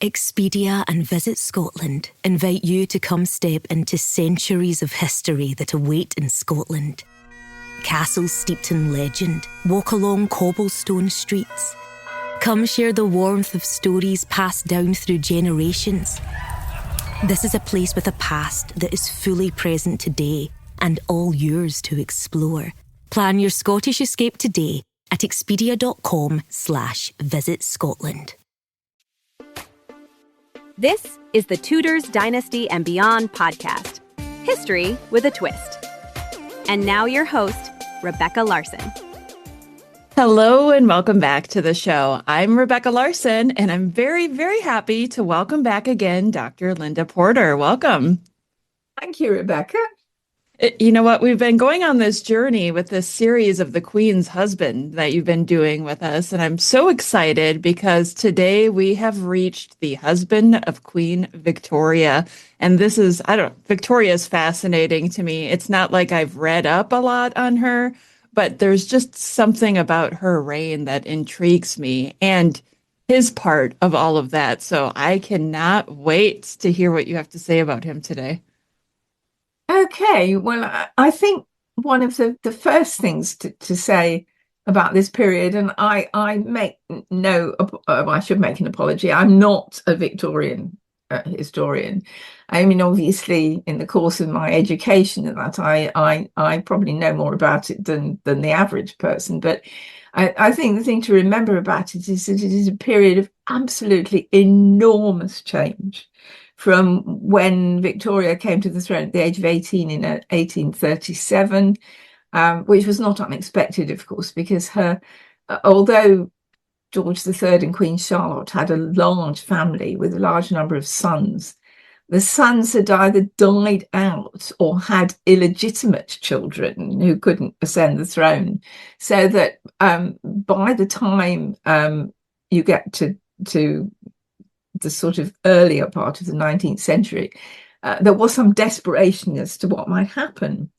Expedia and Visit Scotland invite you to come step into centuries of history that await in Scotland. Castles steeped in legend walk along cobblestone streets. Come share the warmth of stories passed down through generations. This is a place with a past that is fully present today and all yours to explore. Plan your Scottish escape today at expedia.com/Visit Scotland. This is the Tudors, Dynasty, and Beyond podcast. History with a twist. And now your host, Rebecca Larson. Hello and welcome back to the show. I'm Rebecca Larson, and I'm very, very happy to welcome back again Dr. Linda Porter. Welcome. Thank you, Rebecca. You know what? We've been going on this journey with this series of the Queen's Husband that you've been doing with us, and I'm so excited because today we have reached the husband of Queen Victoria. And this is, Victoria is fascinating to me. It's not like I've read up a lot on her, but there's just something about her reign that intrigues me and his part of all of that. So I cannot wait to hear what you have to say about him today. Okay, well, I think one of the first things to say about this period, and I should make an apology. I'm not a Victorian historian. I mean, obviously, in the course of my education, that I probably know more about it than the average person. But I think the thing to remember about it is that it is a period of absolutely enormous change from when Victoria came to the throne at the age of 18 in 1837, which was not unexpected, of course, because although George III and Queen Charlotte had a large family with a large number of sons, the sons had either died out or had illegitimate children who couldn't ascend the throne. So that by the time you get to the sort of earlier part of the 19th century, there was some desperation as to what might happen.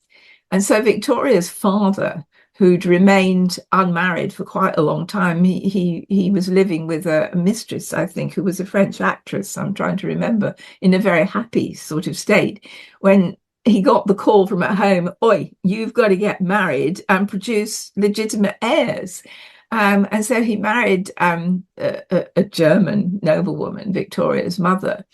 And so Victoria's father, who'd remained unmarried for quite a long time, he was living with a mistress, I think, who was a French actress, I'm trying to remember, in a very happy sort of state, when he got the call from at home, "Oi, you've got to get married and produce legitimate heirs." And so he married a German noblewoman, Victoria's mother,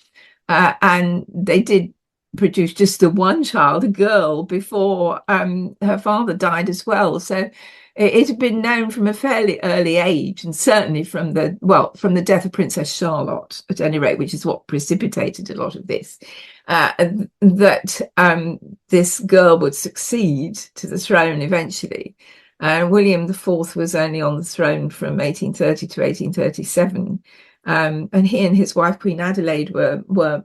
and they did produce just the one child, a girl, before her father died as well. So it had been known from a fairly early age, and certainly from the death of Princess Charlotte, at any rate, which is what precipitated a lot of this, that this girl would succeed to the throne eventually. William IV was only on the throne from 1830 to 1837, and he and his wife Queen Adelaide were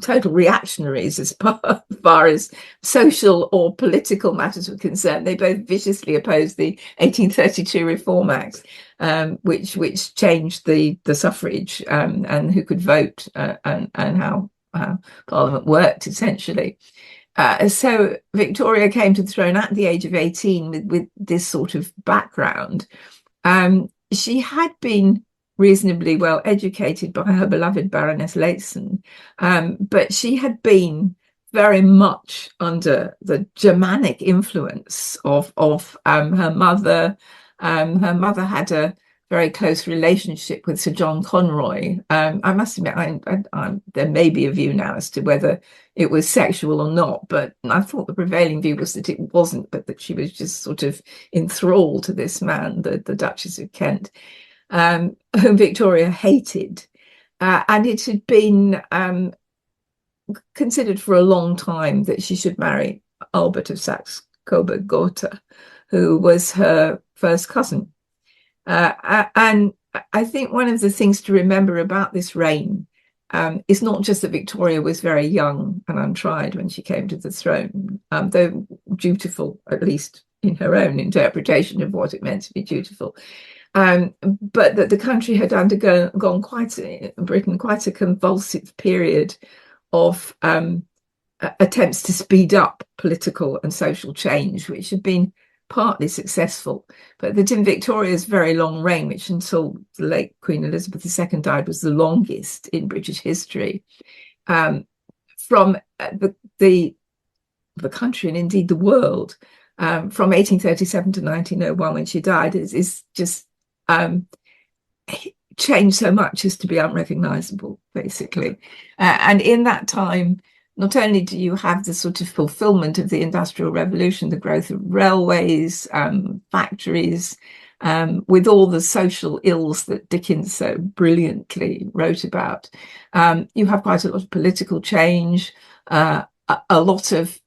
total reactionaries as far as social or political matters were concerned. They both viciously opposed the 1832 Reform Act, which changed the suffrage and who could vote and how Parliament worked, essentially. So Victoria came to the throne at the age of 18 with this sort of background. She had been reasonably well educated by her beloved Baroness Larson, but she had been very much under the Germanic influence of her mother. Her mother had a very close relationship with Sir John Conroy. I must admit, there may be a view now as to whether it was sexual or not, but I thought the prevailing view was that it wasn't, but that she was just sort of enthralled to this man, the Duchess of Kent, whom Victoria hated. And it had been considered for a long time that she should marry Albert of Saxe-Coburg and Gotha, who was her first cousin. And I think one of the things to remember about this reign is not just that Victoria was very young and untried when she came to the throne, though dutiful, at least in her own interpretation of what it meant to be dutiful, but that the country had undergone Britain quite a convulsive period of attempts to speed up political and social change, which had been partly successful, but that in Victoria's very long reign, which until the late Queen Elizabeth II died was the longest in British history, from the country and indeed the world, from 1837 to 1901 when she died, is just changed so much as to be unrecognizable, basically. And in that time, not only do you have the sort of fulfillment of the Industrial Revolution, the growth of railways, factories, with all the social ills that Dickens so brilliantly wrote about, you have quite a lot of political change, a lot of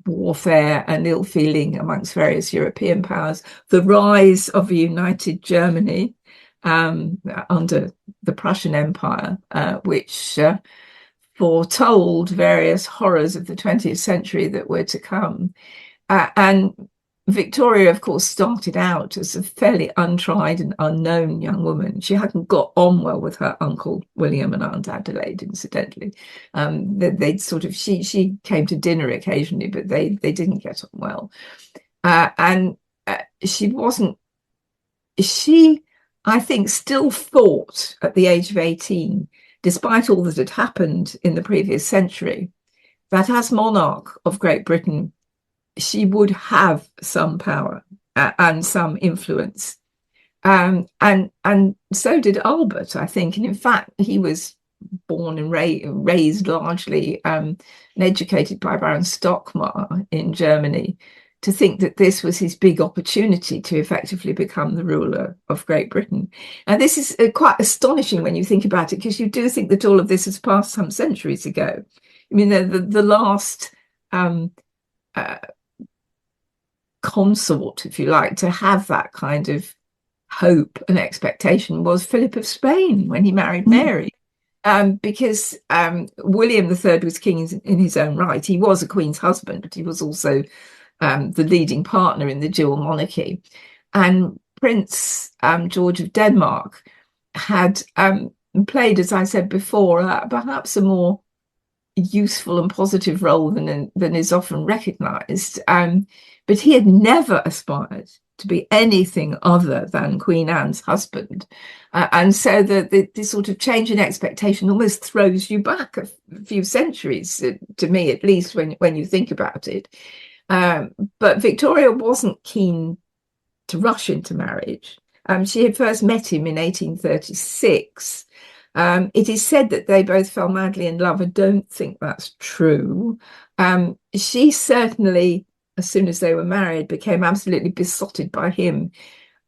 warfare and ill feeling amongst various European powers, the rise of a united Germany under the Prussian Empire, which foretold various horrors of the 20th century that were to come. And Victoria, of course, started out as a fairly untried and unknown young woman. She hadn't got on well with her uncle William and Aunt Adelaide, incidentally. They'd sort of, she came to dinner occasionally, but they didn't get on well. And she, I think, still thought at the age of 18, despite all that had happened in the previous century, that as monarch of Great Britain, she would have some power and some influence. And so did Albert, I think. And in fact, he was born and raised largely and educated by Baron Stockmar in Germany, to think that this was his big opportunity to effectively become the ruler of Great Britain. And this is quite astonishing when you think about it, because you do think that all of this has passed some centuries ago. I mean, the last consort, if you like, to have that kind of hope and expectation was Philip of Spain when he married Mary. Because William III was king in his own right. He was a queen's husband, but he was also the leading partner in the dual monarchy. And Prince George of Denmark had played, as I said before, perhaps a more useful and positive role than is often recognised. But he had never aspired to be anything other than Queen Anne's husband. And so the sort of change in expectation almost throws you back a few centuries, to me at least, when you think about it. But Victoria wasn't keen to rush into marriage. She had first met him in 1836. It is said that they both fell madly in love. I don't think that's true. She certainly, as soon as they were married, became absolutely besotted by him.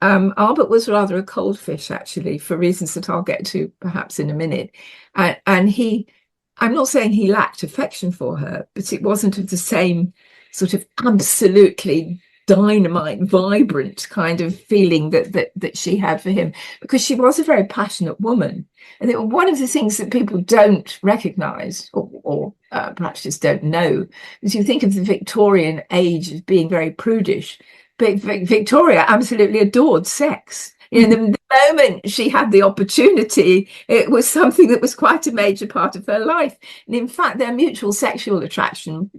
Albert was rather a cold fish, actually, for reasons that I'll get to perhaps in a minute. And I'm not saying he lacked affection for her, but it wasn't of the same sort of absolutely dynamite, vibrant kind of feeling that she had for him, because she was a very passionate woman. And one of the things that people don't recognise, or perhaps just don't know, is you think of the Victorian age as being very prudish, but Victoria absolutely adored sex. You know, the moment she had the opportunity, it was something that was quite a major part of her life. And in fact, their mutual sexual attraction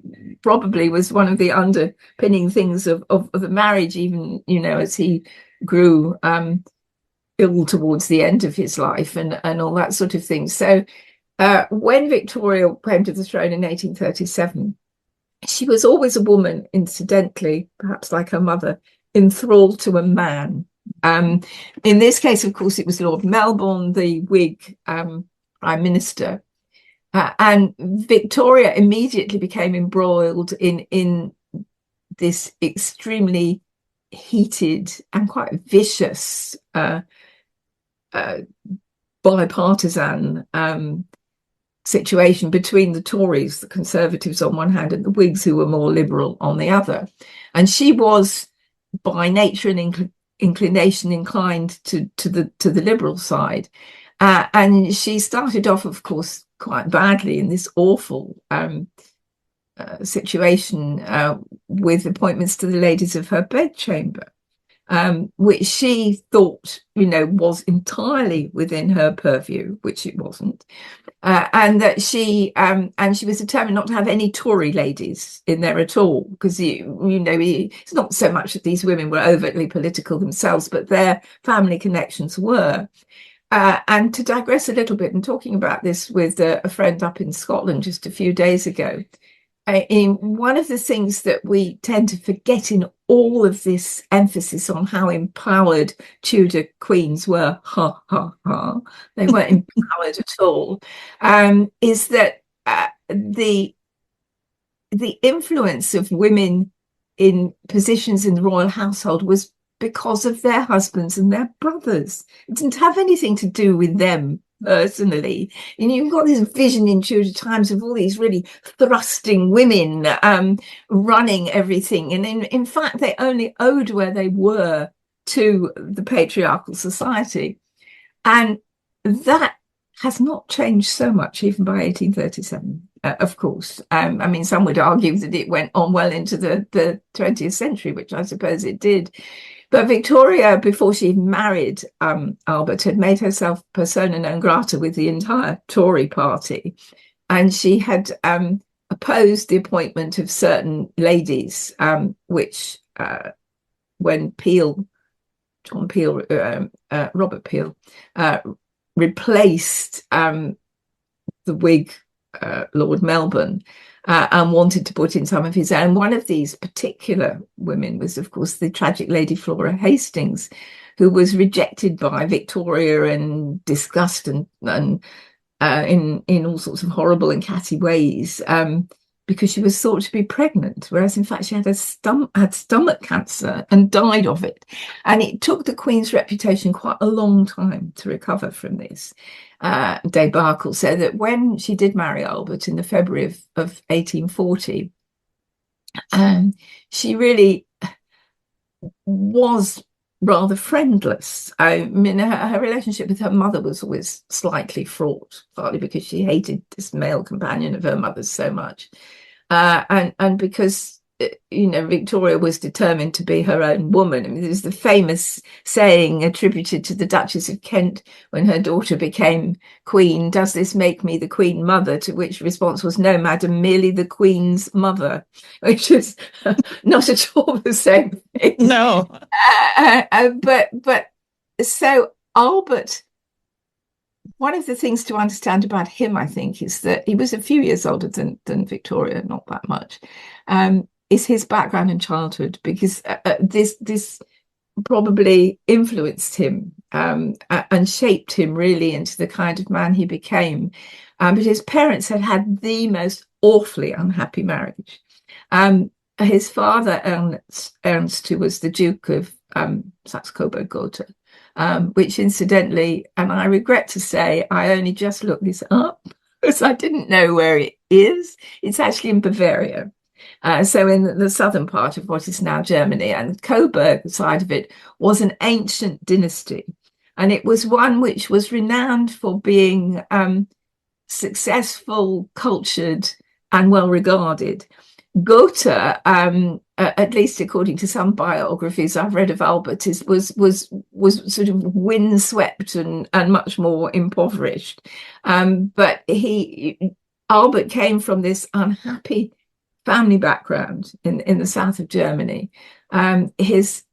probably was one of the underpinning things of the marriage, even, you know, as he grew ill towards the end of his life and all that sort of thing. So when Victoria came to the throne in 1837, she was always a woman, incidentally, perhaps like her mother, enthralled to a man. In this case, of course, it was Lord Melbourne, the Whig Prime Minister. And Victoria immediately became embroiled in this extremely heated and quite vicious bipartisan situation between the Tories, the Conservatives on one hand, and the Whigs, who were more liberal, on the other. And she was by nature and inclination inclined to the liberal side. And she started off, of course, quite badly in this awful situation with appointments to the ladies of her bedchamber. which she thought, was entirely within her purview, which it wasn't. And that she was determined not to have any Tory ladies in there at all, because it's not so much that these women were overtly political themselves, but their family connections were. And to digress a little bit, and talking about this with a friend up in Scotland just a few days ago, in one of the things that we tend to forget in all of this emphasis on how empowered Tudor queens were, they weren't empowered at all, is that the influence of women in positions in the royal household was because of their husbands and their brothers. It didn't have anything to do with them personally. And you've got this vision in Tudor times of all these really thrusting women running everything. And in fact, they only owed where they were to the patriarchal society. And that has not changed so much even by 1837, of course. Some would argue that it went on well into the 20th century, which I suppose it did. But Victoria, before she married Albert, had made herself persona non grata with the entire Tory party. And she had opposed the appointment of certain ladies, which when Robert Peel replaced the Whig Lord Melbourne, and wanted to put in some of his own. One of these particular women was, of course, the tragic Lady Flora Hastings, who was rejected by Victoria and discussed and in all sorts of horrible and catty ways, because she was thought to be pregnant, whereas in fact she had stomach cancer and died of it. And it took the Queen's reputation quite a long time to recover from this debacle, so that when she did marry Albert in the February of 1840, she really was rather friendless. Her relationship with her mother was always slightly fraught, partly because she hated this male companion of her mother's so much, and because Victoria was determined to be her own woman. There's the famous saying attributed to the Duchess of Kent when her daughter became queen, "Does this make me the queen mother?" To which response was, "No, madam, merely the queen's mother," which is not at all the same thing. No. But so Albert, one of the things to understand about him, I think, is that he was a few years older than Victoria, not that much. Is his background in childhood, because this probably influenced him and shaped him really into the kind of man he became. But his parents had the most awfully unhappy marriage. His father, Ernst, who was the Duke of Saxe-Coburg and Gotha, which incidentally, and I regret to say, I only just looked this up because I didn't know where it is. It's actually in Bavaria. So in the southern part of what is now Germany, and Coburg side of it was an ancient dynasty. And it was one which was renowned for being successful, cultured, and well regarded. Gotha, at least according to some biographies I've read of Albert, was sort of windswept and much more impoverished. But Albert came from this unhappy family background in the south of Germany. His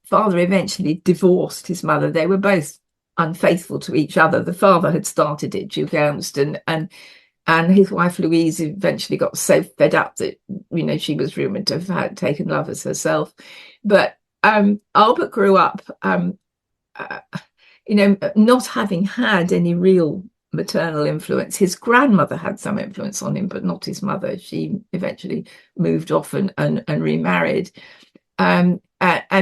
father eventually divorced his mother. They were both unfaithful to each other. The father had started it, Duke Ernst, and his wife Louise eventually got so fed up that she was rumoured to have taken lovers herself. But Albert grew up, not having had any real maternal influence. His grandmother had some influence on him, but not his mother. She eventually moved off and remarried. And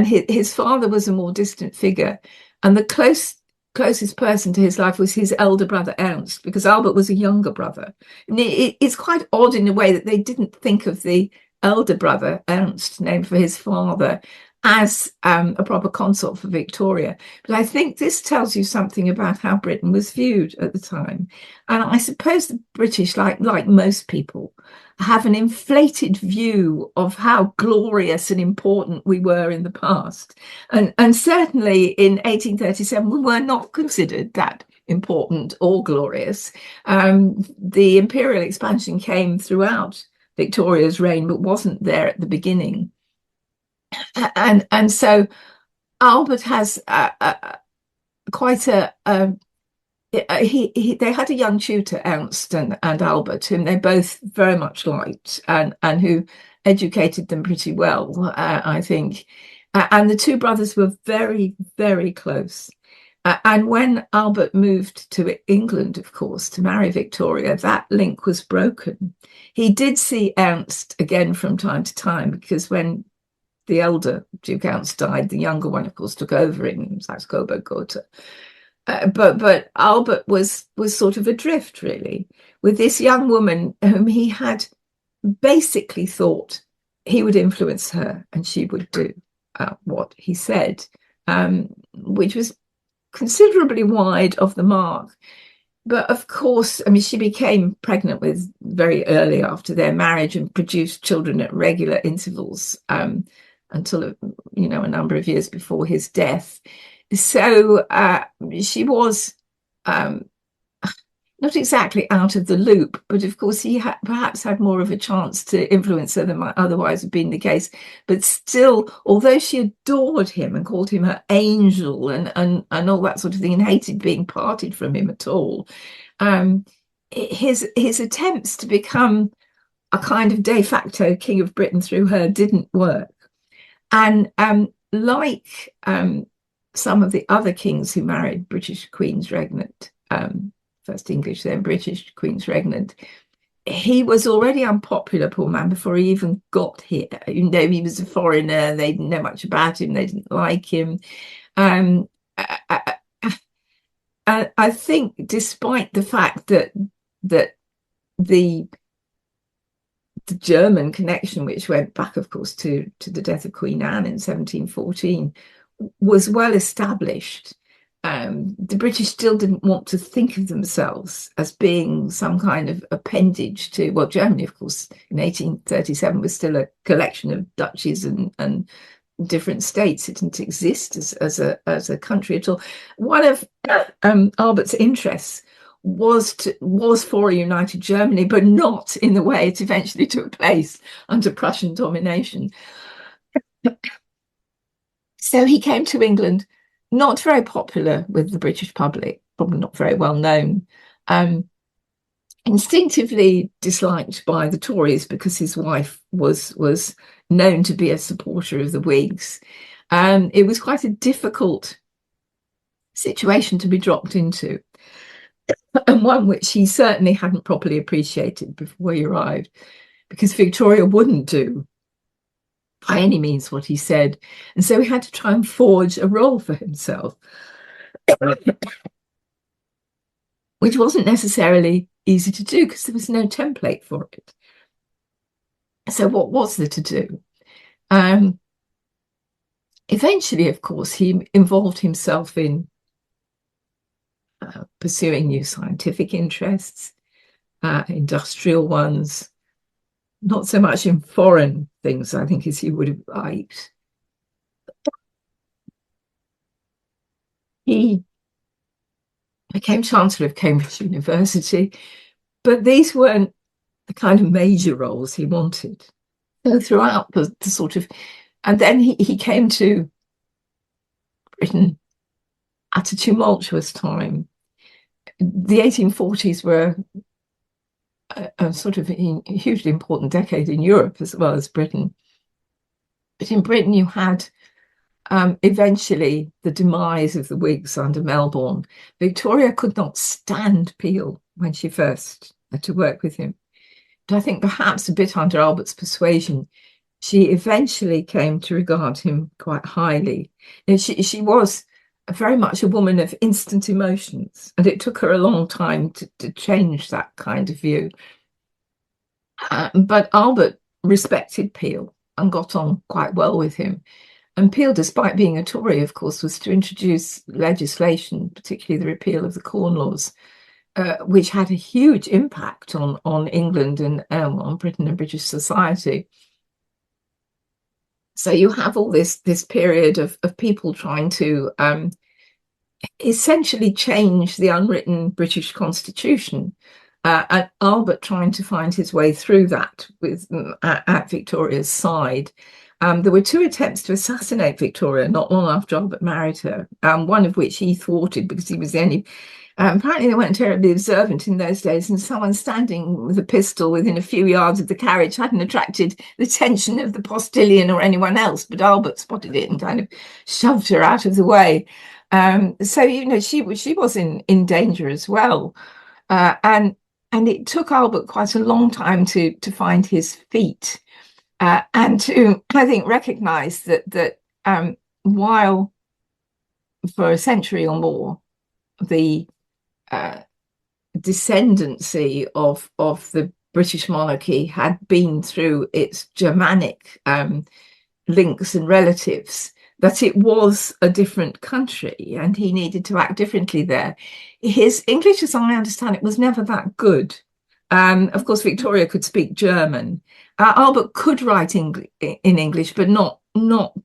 his father was a more distant figure. And the closest person to his life was his elder brother Ernst, because Albert was a younger brother. And it's quite odd in a way that they didn't think of the elder brother Ernst, named for his father, as a proper consort for Victoria. But I think this tells you something about how Britain was viewed at the time. And I suppose the British, like most people, have an inflated view of how glorious and important we were in the past. And certainly in 1837, we were not considered that important or glorious. The imperial expansion came throughout Victoria's reign, but wasn't there at the beginning. And so Albert has quite a they had a young tutor, Ernst and Albert, whom they both very much liked, and who educated them pretty well, I think. And the two brothers were very, very close. And when Albert moved to England, of course, to marry Victoria, that link was broken. He did see Ernst again from time to time, because when the elder Duke Ernst died, the younger one, of course, took over in Saxe-Coburg and Gotha. But Albert was sort of adrift, really, with this young woman whom he had basically thought he would influence her and she would do what he said, which was considerably wide of the mark. But of course, I mean, she became pregnant with very early after their marriage and produced children at regular intervals until, a number of years before his death. So she was not exactly out of the loop, but of course he perhaps had more of a chance to influence her than might otherwise have been the case. But still, although she adored him and called him her angel and all that sort of thing, and hated being parted from him at all, his attempts to become a kind of de facto king of Britain through her didn't work. And like some of the other kings who married British queens regnant, first English, then British queens regnant, he was already unpopular, poor man, before he even got here. He was a foreigner, they didn't know much about him, they didn't like him. I think, despite the fact that the German connection, which went back, of course, to the death of Queen Anne in 1714, was well established, the British still didn't want to think of themselves as being some kind of appendage to, well, Germany, of course, in 1837 was still a collection of duchies and different states. It didn't exist as a country at all. One of Albert's interests was for a united Germany, but not in the way it eventually took place under Prussian domination. So he came to England, not very popular with the British public, probably not very well known, instinctively disliked by the Tories because his wife was known to be a supporter of the Whigs. It was quite a difficult situation to be dropped into, and one which he certainly hadn't properly appreciated before he arrived, because Victoria wouldn't do by any means what he said. And so he had to try and forge a role for himself, which wasn't necessarily easy to do because there was no template for it. So what was there to do? Eventually, of course, he involved himself in pursuing new scientific interests, industrial ones, not so much in foreign things, I think, as he would have liked. He became Chancellor of Cambridge University, but these weren't the kind of major roles he wanted. So throughout the sort of, and then he came to Britain at a tumultuous time. The 1840s were a sort of hugely important decade in Europe as well as Britain. But in Britain, you had eventually the demise of the Whigs under Melbourne. Victoria could not stand Peel when she first had to work with him. But I think perhaps a bit under Albert's persuasion, she eventually came to regard him quite highly. And she was very much a woman of instant emotions, and it took her a long time to change that kind of view. But Albert respected Peel and got on quite well with him. And Peel, despite being a Tory, of course, was to introduce legislation, particularly the repeal of the Corn Laws, which had a huge impact on England and on Britain and British society. So you have all this period of people trying to essentially change the unwritten British Constitution, and Albert trying to find his way through that with at Victoria's side. There were 2 attempts to assassinate Victoria not long after Albert married her, one of which he thwarted because he was the only. Apparently, they weren't terribly observant in those days, and someone standing with a pistol within a few yards of the carriage hadn't attracted the attention of the postilion or anyone else, but Albert spotted it and kind of shoved her out of the way. So, you know, she was in danger as well. And it took Albert quite a long time to find his feet and to, I think, recognize that while for a century or more, the descendancy of the British monarchy had been through its Germanic links and relatives, that it was a different country and he needed to act differently there. His English, as I understand it, was never that good. Of course, Victoria could speak German. Albert could write in English, but not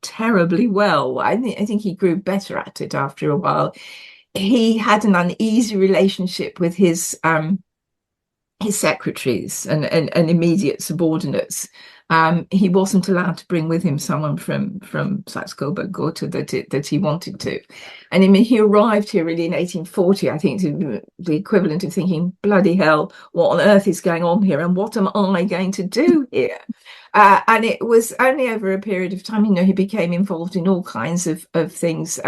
terribly well. I think he grew better at it after a while. He had an uneasy relationship with his secretaries and immediate subordinates. He wasn't allowed to bring with him someone from Saxe-Coburg and Gotha that he wanted to. And I mean, he arrived here really in 1840, I think, to the equivalent of thinking, bloody hell, what on earth is going on here? And what am I going to do here? And it was only over a period of time, you know, he became involved in all kinds of things.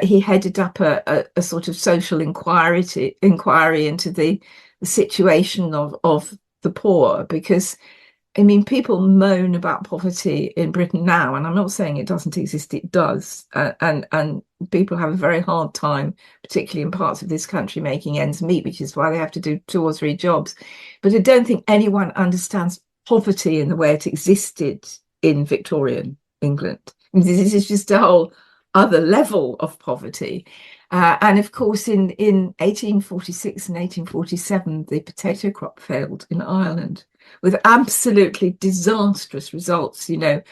He headed up a sort of social inquiry into the situation of the poor, because I mean, people moan about poverty in Britain now, and I'm not saying it doesn't exist, it does. And people have a very hard time, particularly in parts of this country, making ends meet, which is why they have to do 2 or 3 jobs. But I don't think anyone understands poverty in the way it existed in Victorian England. I mean, this is just a whole other level of poverty. And of course, in 1846 and 1847, the potato crop failed in Ireland, with absolutely disastrous results. You know,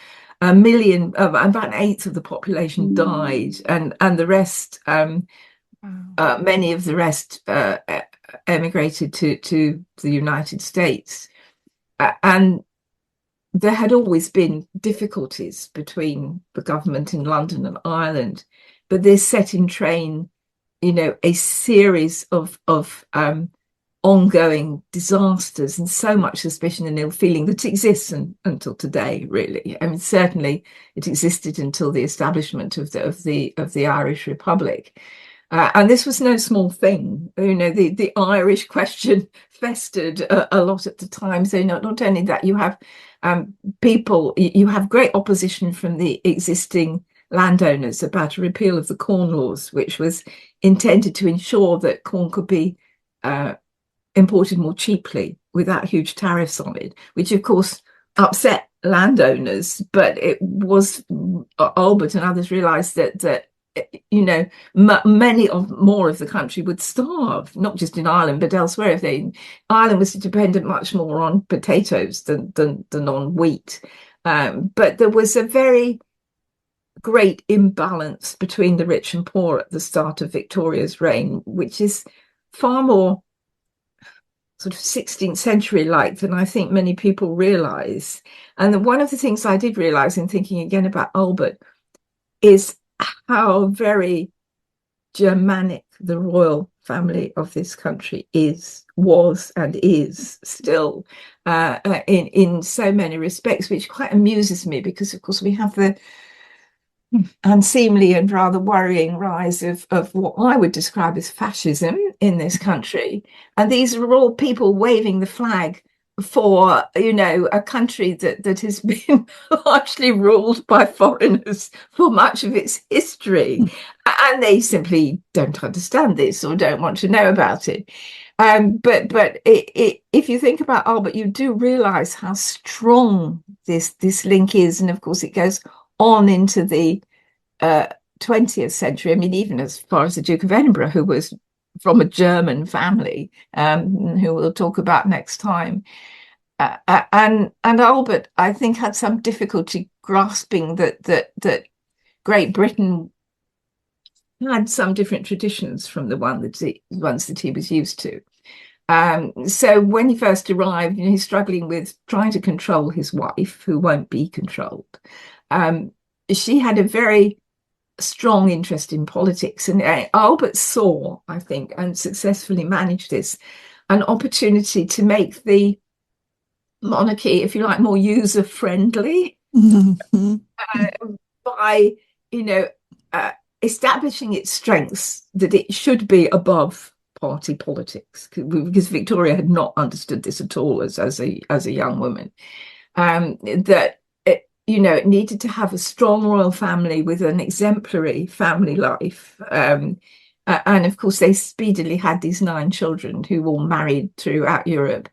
about 1/8 of the population died, and the rest, many of the rest, emigrated to the United States. And there had always been difficulties between the government in London and Ireland, but this set in train, you know, a series of ongoing disasters and so much suspicion and ill feeling that exists until today, really. I mean, certainly it existed until the establishment of the Irish Republic. And this was no small thing. You know, the Irish question festered a lot at the time. So not only that, you have you have great opposition from the existing landowners about a repeal of the Corn Laws, which was intended to ensure that corn could be imported more cheaply without huge tariffs on it, which of course upset landowners. But it was Albert and others realized that you know, more of the country would starve, not just in Ireland but elsewhere. Ireland was dependent much more on potatoes than on wheat, but there was a very great imbalance between the rich and poor at the start of Victoria's reign, which is far more sort of 16th century like than I think many people realize. And one of the things I did realize in thinking again about Albert is how very Germanic the royal family of this country was and is still in so many respects, which quite amuses me, because of course we have the unseemly and rather worrying rise of what I would describe as fascism in this country. And these are all people waving the flag for, you know, a country that has been largely ruled by foreigners for much of its history. And they simply don't understand this or don't want to know about it. But if you think about Albert, you do realize how strong this link is. And of course, it goes on into the 20th century. I mean, even as far as the Duke of Edinburgh, who was from a German family, who we'll talk about next time. And Albert, I think, had some difficulty grasping that Great Britain had some different traditions from the ones that he was used to. So when he first arrived, he's struggling with trying to control his wife, who won't be controlled. She had a very strong interest in politics, and Albert saw, I think, and successfully managed this, an opportunity to make the monarchy, if you like, more user-friendly by, establishing its strengths, that it should be above party politics, because Victoria had not understood this at all as a young woman, that it needed to have a strong royal family with an exemplary family life. And of course, they speedily had these 9 children who all married throughout Europe,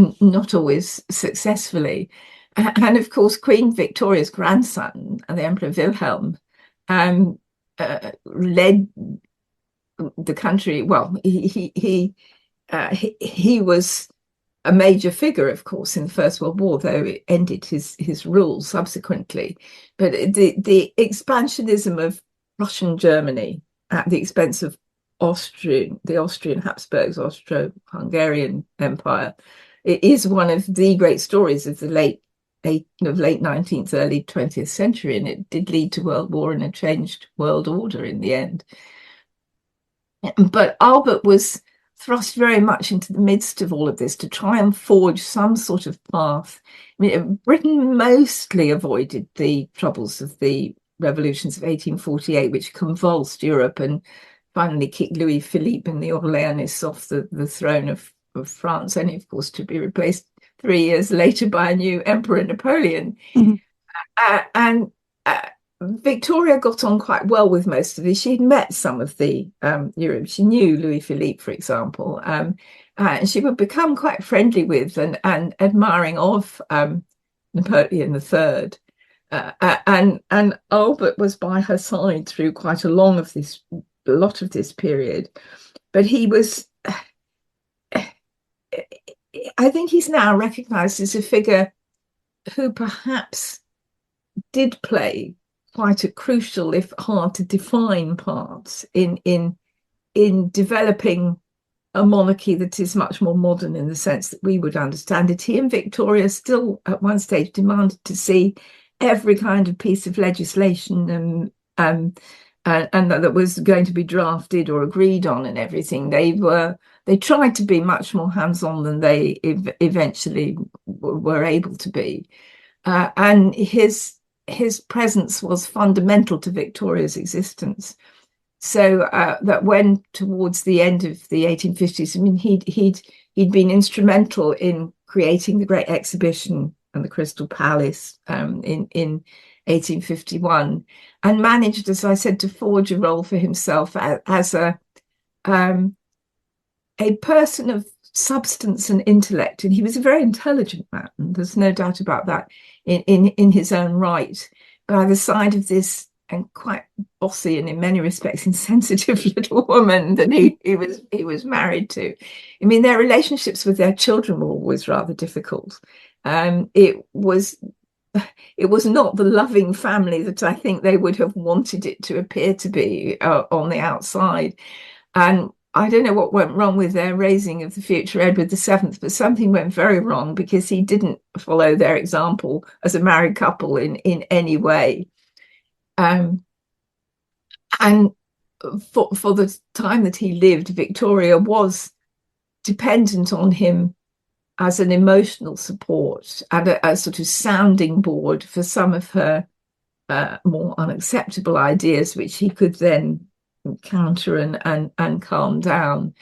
not always successfully. And of course, Queen Victoria's grandson, the Emperor Wilhelm, led the country. Well, he was a major figure, of course, in the First World War, though it ended his rule subsequently. But the expansionism of Russian Germany at the expense of the Austrian Habsburgs, Austro-Hungarian Empire, it is one of the great stories of the late 19th, early 20th century, and it did lead to World War and a changed world order in the end. But Albert was thrust very much into the midst of all of this to try and forge some sort of path. I mean, Britain mostly avoided the troubles of the revolutions of 1848, which convulsed Europe and finally kicked Louis Philippe and the Orleanists off the throne of France, only, of course, to be replaced 3 years later by a new Emperor Napoleon. And Victoria got on quite well with most of these. She'd met some of the Europe. She knew Louis Philippe, for example, and she would become quite friendly with and admiring of Napoleon III. And Albert was by her side through quite a lot of this period. But he was, I think he's now recognized as a figure who perhaps did play quite a crucial, if hard to define, part in developing a monarchy that is much more modern in the sense that we would understand it. He and Victoria still at one stage demanded to see every kind of piece of legislation and that was going to be drafted or agreed on and everything. They tried to be much more hands-on than they eventually were able to be. And his presence was fundamental to Victoria's existence. So that when towards the end of the 1850s, I mean, he'd been instrumental in creating the Great Exhibition and the Crystal Palace in 1851, and managed, as I said, to forge a role for himself as a person of substance and intellect. And he was a very intelligent man, there's no doubt about that, in his own right, by the side of this and quite bossy and in many respects insensitive little woman that he was married to. I mean, their relationships with their children were always rather difficult. It was not the loving family that I think they would have wanted it to appear to be on the outside. And I don't know what went wrong with their raising of the future Edward VII, but something went very wrong because he didn't follow their example as a married couple in any way. And for the time that he lived, Victoria was dependent on him as an emotional support and a sort of sounding board for some of her more unacceptable ideas, which he could then counter and calm down.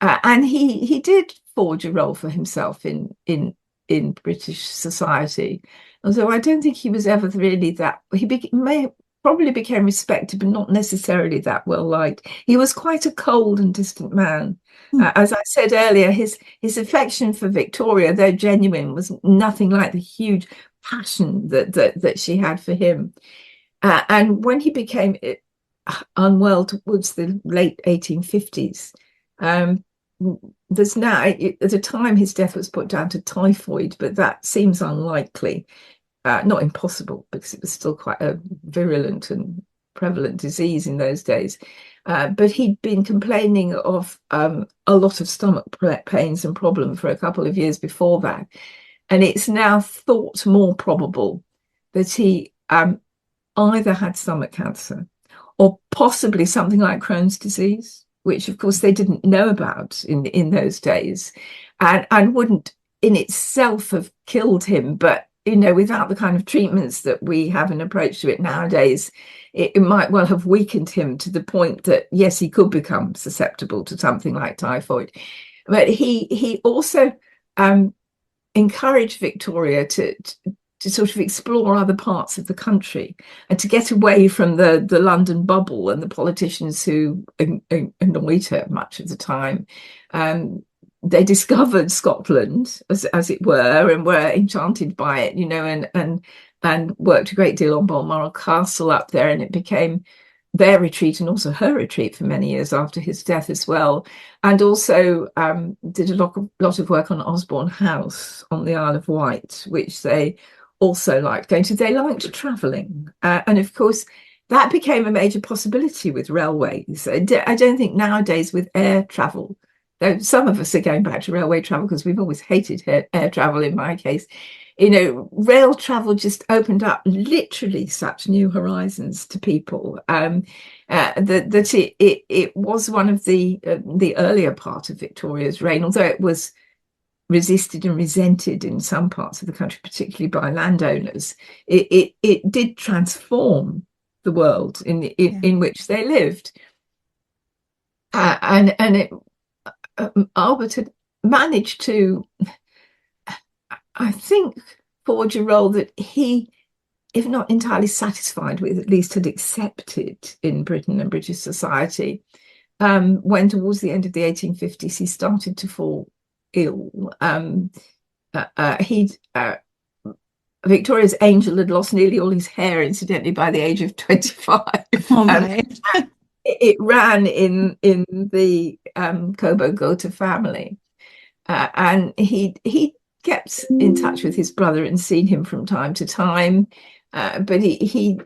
And he did forge a role for himself in British society, although I don't think he was ever really that. Probably became respected, but not necessarily that well liked. He was quite a cold and distant man. As I said earlier, his affection for Victoria, though genuine, was nothing like the huge passion that she had for him. And when he became unwell towards the late 1850s, there's now, at the time his death was put down to typhoid, but that seems unlikely. Not impossible, because it was still quite a virulent and prevalent disease in those days. But he'd been complaining of a lot of stomach pains and problems for a couple of years before that. And it's now thought more probable that he either had stomach cancer or possibly something like Crohn's disease, which of course they didn't know about in those days, and wouldn't in itself have killed him. But, you know, without the kind of treatments that we have an approach to it nowadays, it might well have weakened him to the point that, yes, he could become susceptible to something like typhoid. But he also encouraged Victoria to sort of explore other parts of the country and to get away from the London bubble and the politicians who annoyed her much of the time. They discovered Scotland, as it were, and were enchanted by it, you know, and worked a great deal on Balmoral Castle up there, and it became their retreat and also her retreat for many years after his death as well. And also did a lot of work on Osborne House on the Isle of Wight, which they also liked going to. They liked travelling. And of course, that became a major possibility with railways. I don't think nowadays with air travel, though some of us are going back to railway travel because we've always hated air travel in my case, you know, rail travel just opened up literally such new horizons to people that it was one of the earlier part of Victoria's reign, although it was resisted and resented in some parts of the country, particularly by landowners. It did transform the world in which they lived, and Albert had managed to, I think, forge a role that he, if not entirely satisfied with, at least had accepted in Britain and British society. When towards the end of the 1850s he started to fall ill. Victoria's angel had lost nearly all his hair, incidentally, by the age of 25. Oh my. It ran in the Coburg and Gotha family, and he kept in touch with his brother and seen him from time to time, but he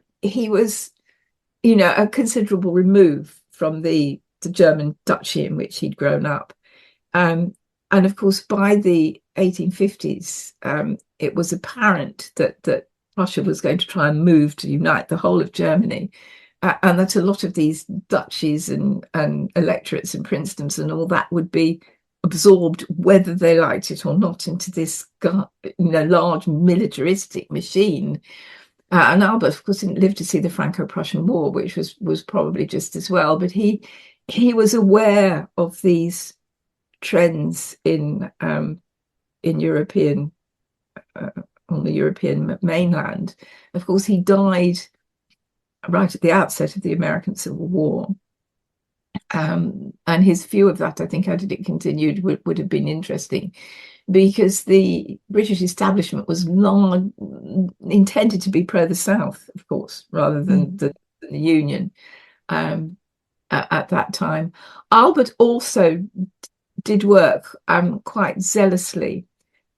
was, you know, a considerable remove from the German duchy in which he'd grown up. And of course, by the 1850s, it was apparent that Prussia was going to try and move to unite the whole of Germany, and that a lot of these duchies and electorates and princedoms and all that would be absorbed, whether they liked it or not, into this, you know, large militaristic machine. And Albert, of course, didn't live to see the Franco-Prussian War, which was probably just as well. But he was aware of these trends in European on the European mainland. Of course, he died right at the outset of the American Civil War. And his view of that, I think, had it continued, would have been interesting, because the British establishment was long intended to be pro the South, of course, rather than the Union at that time. Albert also did work quite zealously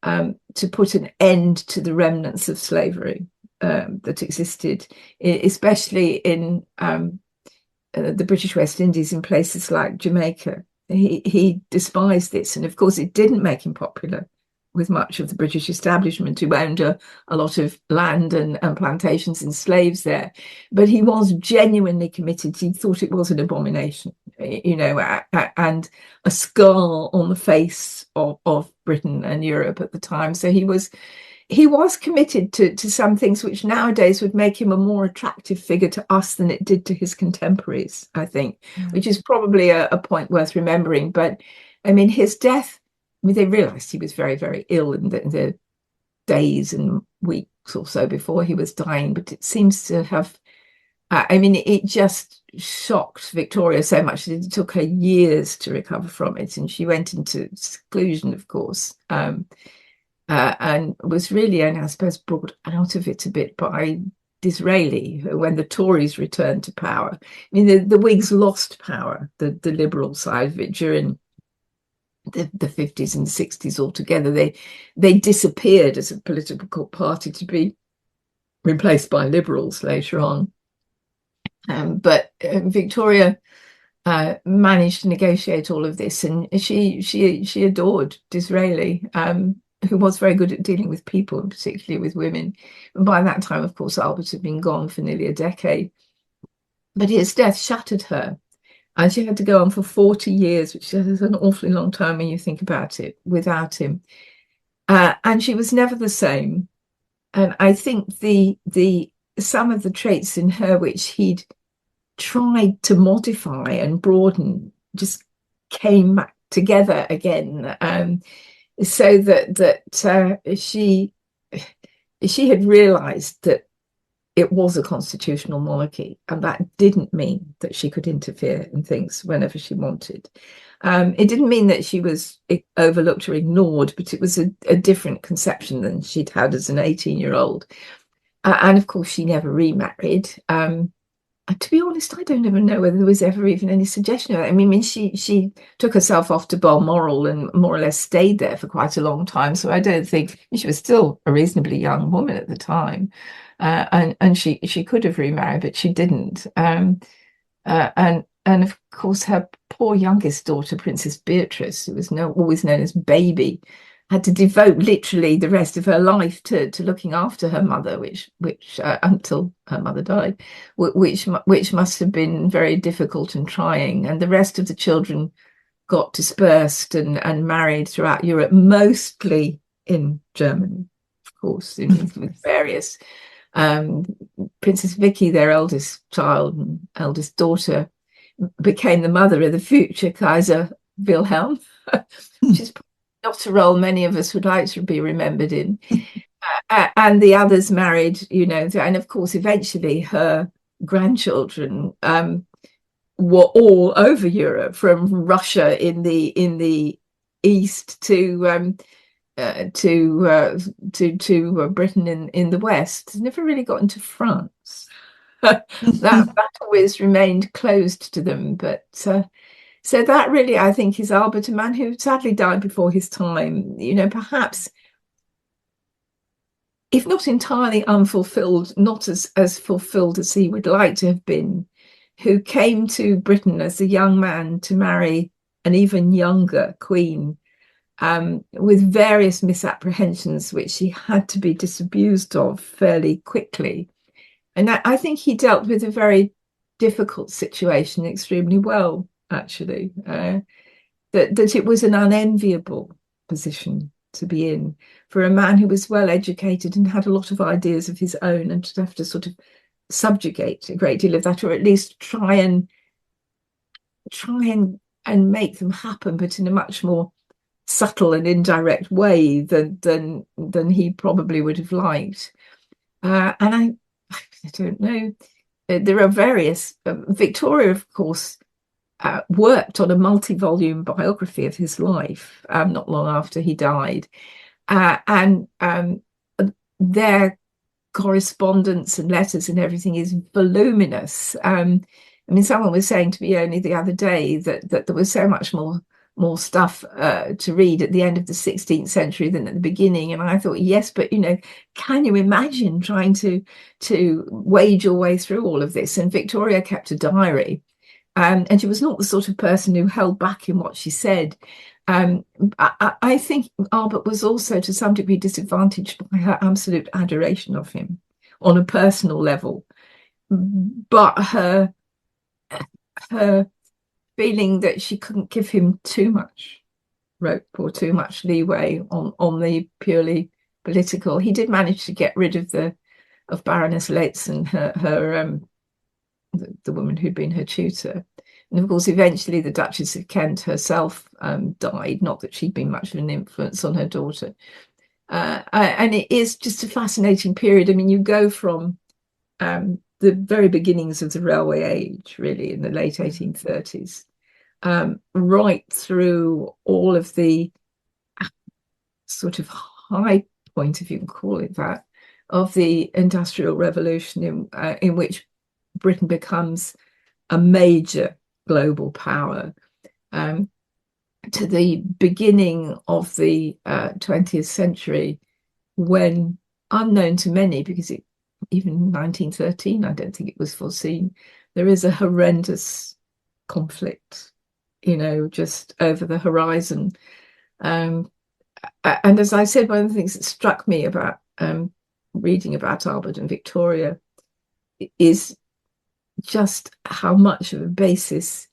to put an end to the remnants of slavery that existed, especially in the British West Indies, in places like Jamaica. He despised this, and of course it didn't make him popular with much of the British establishment, who owned a lot of land and plantations and slaves there. But he was genuinely committed. He thought it was an abomination, you know, and a scar on the face of Britain and Europe at the time. So he was committed to some things which nowadays would make him a more attractive figure to us than it did to his contemporaries, I think, which is probably a point worth remembering. But I mean, his death, I mean, they realized he was very, very ill in the days and weeks or so before he was dying, but it seems to have, I mean, it just shocked Victoria so much that it took her years to recover from it, and she went into seclusion, of course. and was really only, I suppose, brought out of it a bit by Disraeli, when the Tories returned to power. I mean, the Whigs lost power, the Liberal side of it, during the 50s and 60s altogether. They disappeared as a political party to be replaced by Liberals later on. But Victoria managed to negotiate all of this, and she adored Disraeli, who was very good at dealing with people, and particularly with women. And by that time, of course, Albert had been gone for nearly a decade. But his death shattered her, and she had to go on for 40 years, which is an awfully long time when you think about it, without him. And she was never the same. And I think the some of the traits in her which he'd tried to modify and broaden just came back together again. So that she had realised that it was a constitutional monarchy, and that didn't mean that she could interfere in things whenever she wanted. It didn't mean that she was overlooked or ignored, but it was a different conception than she'd had as an 18-year-old. And of course, she never remarried. And to be honest, I don't even know whether there was ever even any suggestion of it. I mean, she took herself off to Balmoral and more or less stayed there for quite a long time. So I don't think she was still a reasonably young woman at the time, and she could have remarried, but she didn't. And of course, her poor youngest daughter, Princess Beatrice, who was always known as Baby, had to devote literally the rest of her life to looking after her mother, which until her mother died, which must have been very difficult and trying. And the rest of the children got dispersed and married throughout Europe, mostly in Germany, of course, with various. Princess Vicky, their eldest child and eldest daughter, became the mother of the future Kaiser Wilhelm, which is not a role many of us would like to be remembered in. And the others married, and of course, eventually her grandchildren were all over Europe, from Russia in the east to Britain in the west. Never really got into France. that always remained closed to them, but. So that really, I think, is Albert, a man who sadly died before his time, perhaps, if not entirely unfulfilled, not as fulfilled as he would like to have been, who came to Britain as a young man to marry an even younger queen, with various misapprehensions which he had to be disabused of fairly quickly. And I think he dealt with a very difficult situation extremely well. Actually, that it was an unenviable position to be in for a man who was well educated and had a lot of ideas of his own, and to have to sort of subjugate a great deal of that, or at least try and make them happen, but in a much more subtle and indirect way than he probably would have liked. And I don't know. There are various. Victoria, of course, worked on a multi-volume biography of his life not long after he died, and their correspondence and letters and everything is voluminous. I mean, someone was saying to me only the other day that there was so much more stuff to read at the end of the 16th century than at the beginning. And I thought, yes, but can you imagine trying to wade your way through all of this? And Victoria kept a diary. And she was not the sort of person who held back in what she said. I think Albert was also to some degree disadvantaged by her absolute adoration of him on a personal level, but her feeling that she couldn't give him too much rope or too much leeway on the purely political. He did manage to get rid of Baroness Lehzen, her the woman who'd been her tutor. And of course, eventually the Duchess of Kent herself died, not that she'd been much of an influence on her daughter. And it is just a fascinating period. I mean, you go from the very beginnings of the railway age, really, in the late 1830s, right through all of the sort of high point, if you can call it that, of the Industrial Revolution, in which Britain becomes a major global power, to the beginning of the 20th century, when, unknown to many, because even in 1913, I don't think it was foreseen, there is a horrendous conflict, just over the horizon. And as I said, one of the things that struck me about reading about Albert and Victoria is just how much of a basis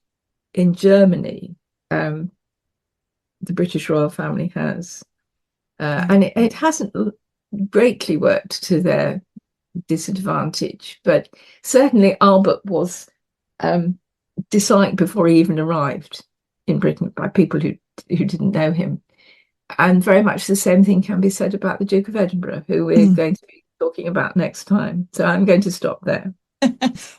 in Germany the British royal family has. And it hasn't greatly worked to their disadvantage, but certainly Albert was disliked before he even arrived in Britain by people who didn't know him. And very much the same thing can be said about the Duke of Edinburgh, who we're going to be talking about next time. So I'm going to stop there.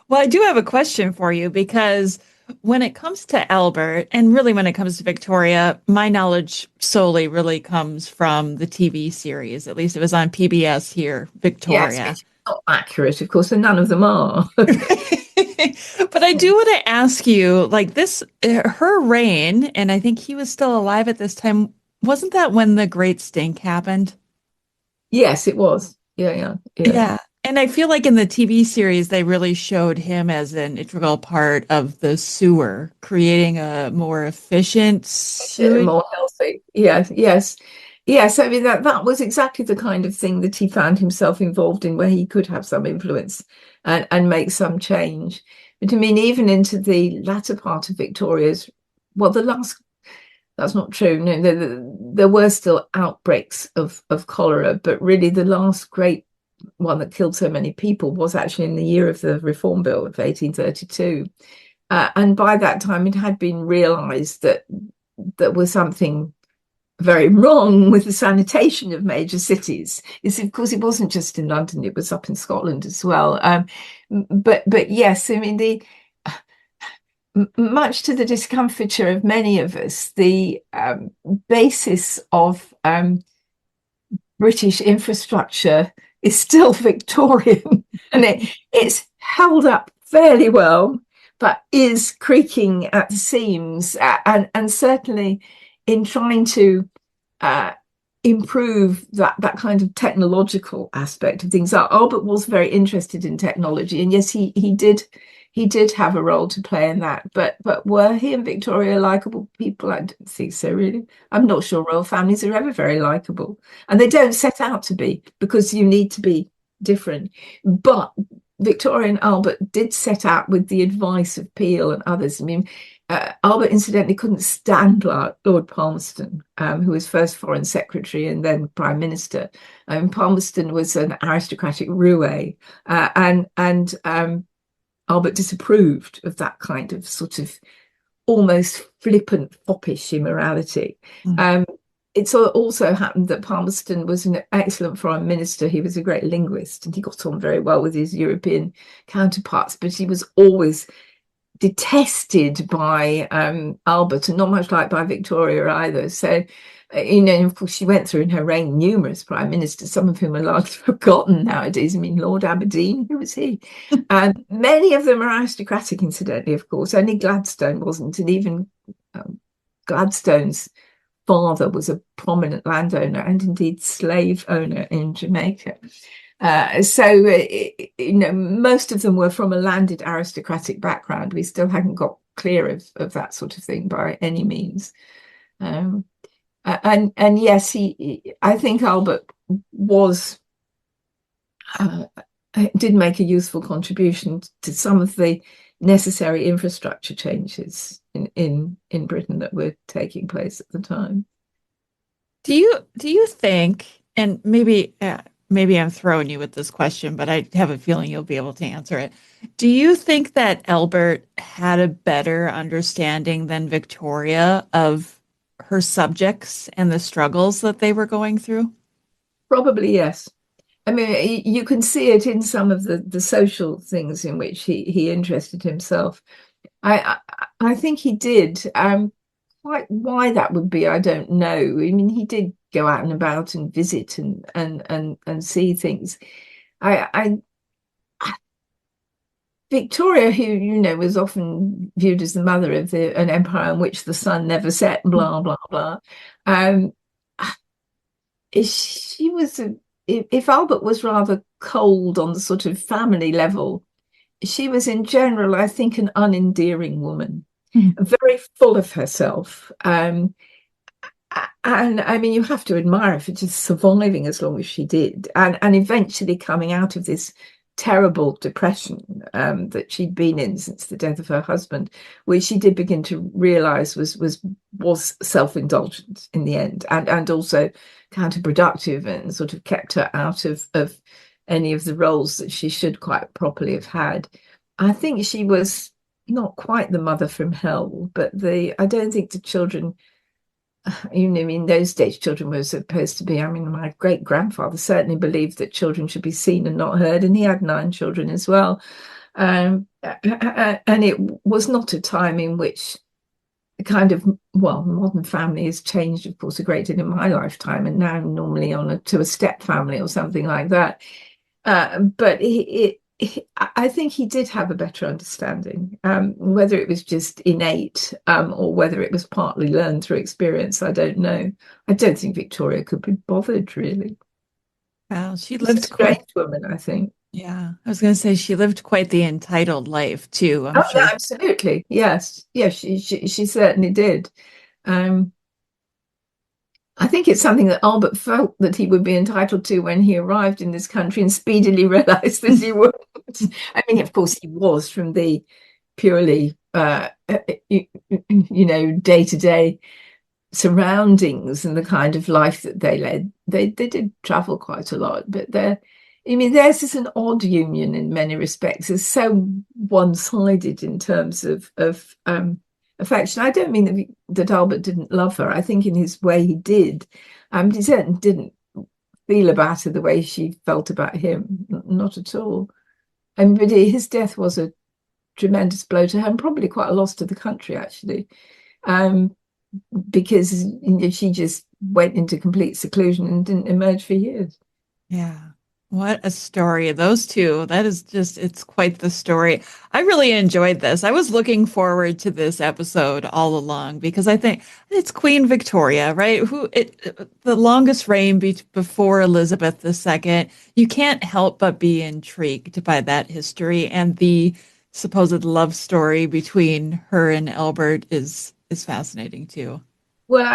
Well, I do have a question for you, because when it comes to Albert, and really when it comes to Victoria, my knowledge solely really comes from the TV series. At least it was on PBS here, Victoria. Yes, it's not accurate, of course, and none of them are. But I do want to ask you, like, her reign, and I think he was still alive at this time, wasn't that when the Great Stink happened? Yes, it was. Yeah. And I feel like in the TV series, they really showed him as an integral part of the sewer, creating a more efficient sewage. More healthy. Yes. I mean, that was exactly the kind of thing that he found himself involved in, where he could have some influence and make some change. But I mean, even into the latter part of Victoria's, that's not true. No, there were still outbreaks of cholera, but really the last great one that killed so many people was actually in the year of the Reform Bill of 1832. And by that time, it had been realised that there was something very wrong with the sanitation of major cities. Of course, it wasn't just in London, it was up in Scotland as well. But yes, I mean, much to the discomfiture of many of us, the basis of British infrastructure is still Victorian, and it's held up fairly well, but is creaking at the seams, and certainly in trying to improve that kind of technological aspect of things. Albert was very interested in technology, and yes, he did have a role to play in that. But were he and Victoria likable people? I don't think so, really. I'm not sure royal families are ever very likable, and they don't set out to be, because you need to be different. But Victoria and Albert did set out with the advice of Peel and others. I mean, Albert incidentally couldn't stand Lord Palmerston, who was first Foreign Secretary and then Prime Minister. Palmerston was an aristocratic roue, and Albert disapproved of that kind of sort of almost flippant, foppish immorality. It's also happened that Palmerston was an excellent foreign minister. He was a great linguist, and he got on very well with his European counterparts, but he was always detested by Albert, and not much liked by Victoria either. So, of course, she went through in her reign numerous prime ministers, some of whom are largely forgotten nowadays. I mean, Lord Aberdeen, who was he? And many of them are aristocratic, incidentally, of course. Only Gladstone wasn't, and even Gladstone's father was a prominent landowner and indeed slave owner in Jamaica. Most of them were from a landed aristocratic background. We still hadn't got clear of that sort of thing by any means. And yes, I think Albert did make a useful contribution to some of the necessary infrastructure changes in Britain that were taking place at the time. Do you think, and maybe I'm throwing you with this question, but I have a feeling you'll be able to answer it. Do you think that Albert had a better understanding than Victoria of her subjects and the struggles that they were going through? Probably, yes. I mean, you can see it in some of the social things in which he interested himself. I think he did. quite why that would be, I don't know. I mean, he did go out and about and visit and see things. I Victoria, who was often viewed as the mother of an empire in which the sun never set, blah blah blah. Um, she was if Albert was rather cold on the sort of family level, she was in general, I think, an unendearing woman, very full of herself. And I mean, you have to admire her for just surviving as long as she did, and eventually coming out of this terrible depression that she'd been in since the death of her husband, which she did begin to realize was self-indulgent in the end, and also counterproductive, and sort of kept her out of any of the roles that she should quite properly have had. I think she was not quite the mother from hell, but I don't think the children, in those days, children were supposed to be, I mean, my great grandfather certainly believed that children should be seen and not heard, and he had 9 children as well. And it was not a time in which the kind of, well, modern family has changed, of course, a great deal in my lifetime, and now normally to a step family or something like that. But I think he did have a better understanding, whether it was just innate or whether it was partly learned through experience. I don't know. I don't think Victoria could be bothered, really. Wow, she She's lived a strange woman, I think. Yeah, I was going to say she lived quite the entitled life too, I'm Oh, sure. yeah, absolutely. Yes. Yes, she certainly did. Um, I think it's something that Albert felt that he would be entitled to when he arrived in this country, and speedily realized that he wouldn't. I mean, of course, he was from the purely, day-to-day surroundings and the kind of life that they led. They did travel quite a lot, but theirs is an odd union in many respects. It's so one-sided in terms of affection. I don't mean that Albert didn't love her. I think in his way he did. He certainly didn't feel about her the way she felt about him. Not at all. But his death was a tremendous blow to her, and probably quite a loss to the country, actually, because she just went into complete seclusion and didn't emerge for years. Yeah. What a story. Those two, that is just, it's quite the story. I really enjoyed this. I was looking forward to this episode all along because I think it's Queen Victoria, right? The longest reign before Elizabeth II. You can't help but be intrigued by that history, and the supposed love story between her and Albert is fascinating too. Well,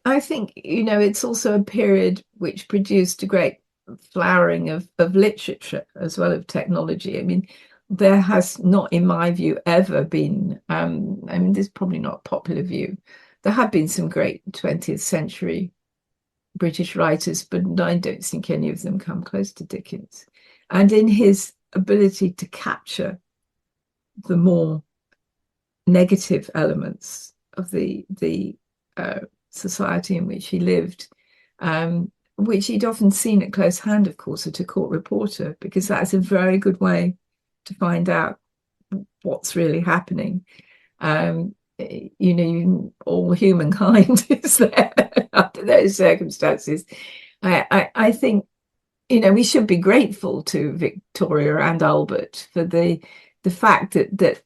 I think, it's also a period which produced a great flowering of literature as well as technology. I mean, there has not, in my view, ever been, this is probably not a popular view. There have been some great 20th century British writers, but I don't think any of them come close to Dickens. And in his ability to capture the more negative elements of the society in which he lived, which he'd often seen at close hand, of course, at a court reporter, because that's a very good way to find out what's really happening. All humankind is there under those circumstances. I think, we should be grateful to Victoria and Albert for the fact that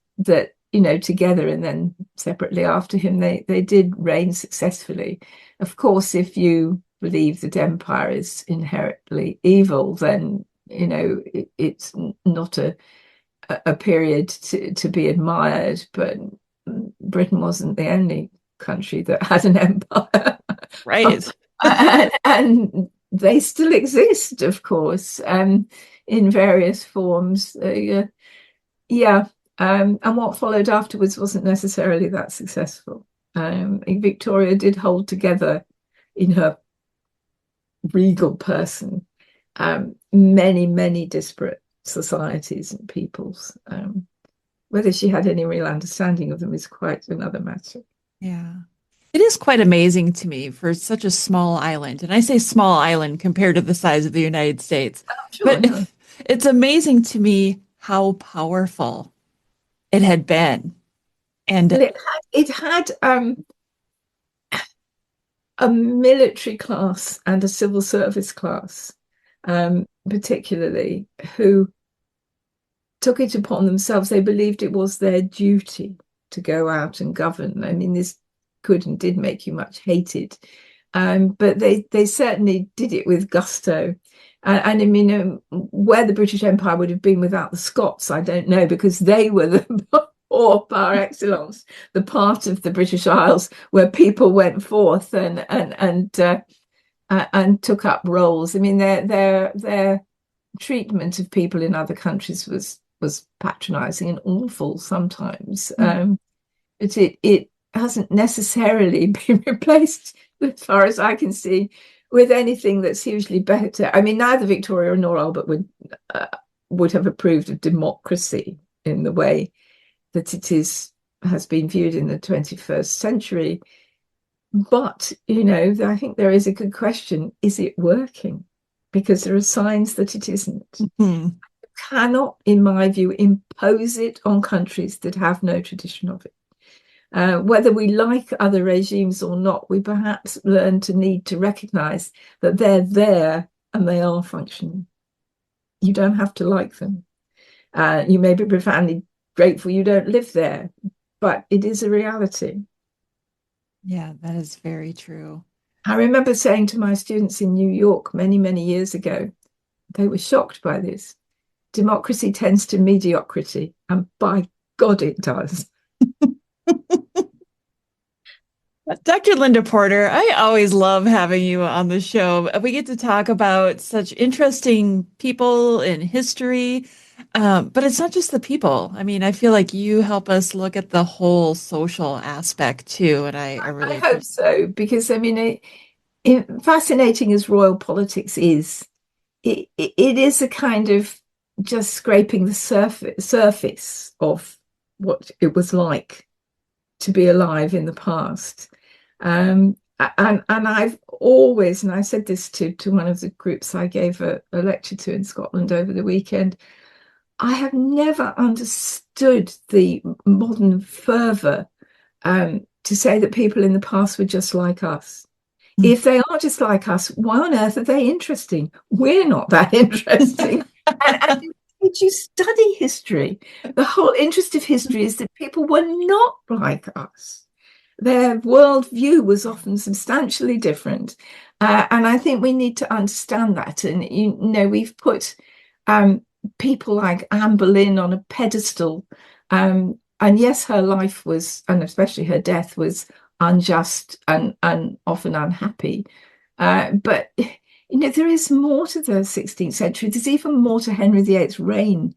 together and then separately after him, they did reign successfully. Of course, if you believe that empire is inherently evil, then it's not a period to be admired. But Britain wasn't the only country that had an empire, Right? and they still exist, of course, in various forms. Yeah. And what followed afterwards wasn't necessarily that successful. Victoria did hold together in her regal person many, many disparate societies and peoples. Whether she had any real understanding of them is quite another matter. Yeah. It is quite amazing to me for such a small island. And I say small island compared to the size of the United States. Sure, But no. it's amazing to me how powerful it had been. Well, And it had a military class and a civil service class, particularly, who took it upon themselves. They believed it was their duty to go out and govern. I mean, this could and did make you much hated, but they certainly did it with gusto. And I mean, where the British Empire would have been without the Scots, I don't know, because they were the or par excellence, the part of the British Isles where people went forth and took up roles. I mean, their treatment of people in other countries was patronising and awful sometimes. But it hasn't necessarily been replaced, as far as I can see, with anything that's hugely better. I mean, neither Victoria nor Albert would have approved of democracy in the way that has been viewed in the 21st century. But, I think there is a good question. Is it working? Because there are signs that it isn't. Mm-hmm. You cannot, in my view, impose it on countries that have no tradition of it. Whether we like other regimes or not, we perhaps learn to need to recognize that they're there and they are functioning. You don't have to like them. You may be profoundly grateful you don't live there, but it is a reality. Yeah, that is very true. I remember saying to my students in New York many, many years ago, they were shocked by this. Democracy tends to mediocrity, and by God it does. Dr. Linda Porter, I always love having you on the show. We get to talk about such interesting people in history, but it's not just the people. I mean, I feel like you help us look at the whole social aspect too, and I really hope so, because I mean, fascinating as royal politics is, it is a kind of just scraping the surface of what it was like to be alive in the past. And I've always, and I said this to one of the groups I gave a lecture to in Scotland over the weekend, I have never understood the modern fervour to say that people in the past were just like us. If they are just like us, why on earth are they interesting? We're not that interesting. and if you study history, the whole interest of history is that people were not like us. Their worldview was often substantially different. And I think we need to understand that. And, we've put people like Anne Boleyn on a pedestal. And yes, her life was, and especially her death, was unjust and often unhappy. But, there is more to the 16th century. There's even more to Henry VIII's reign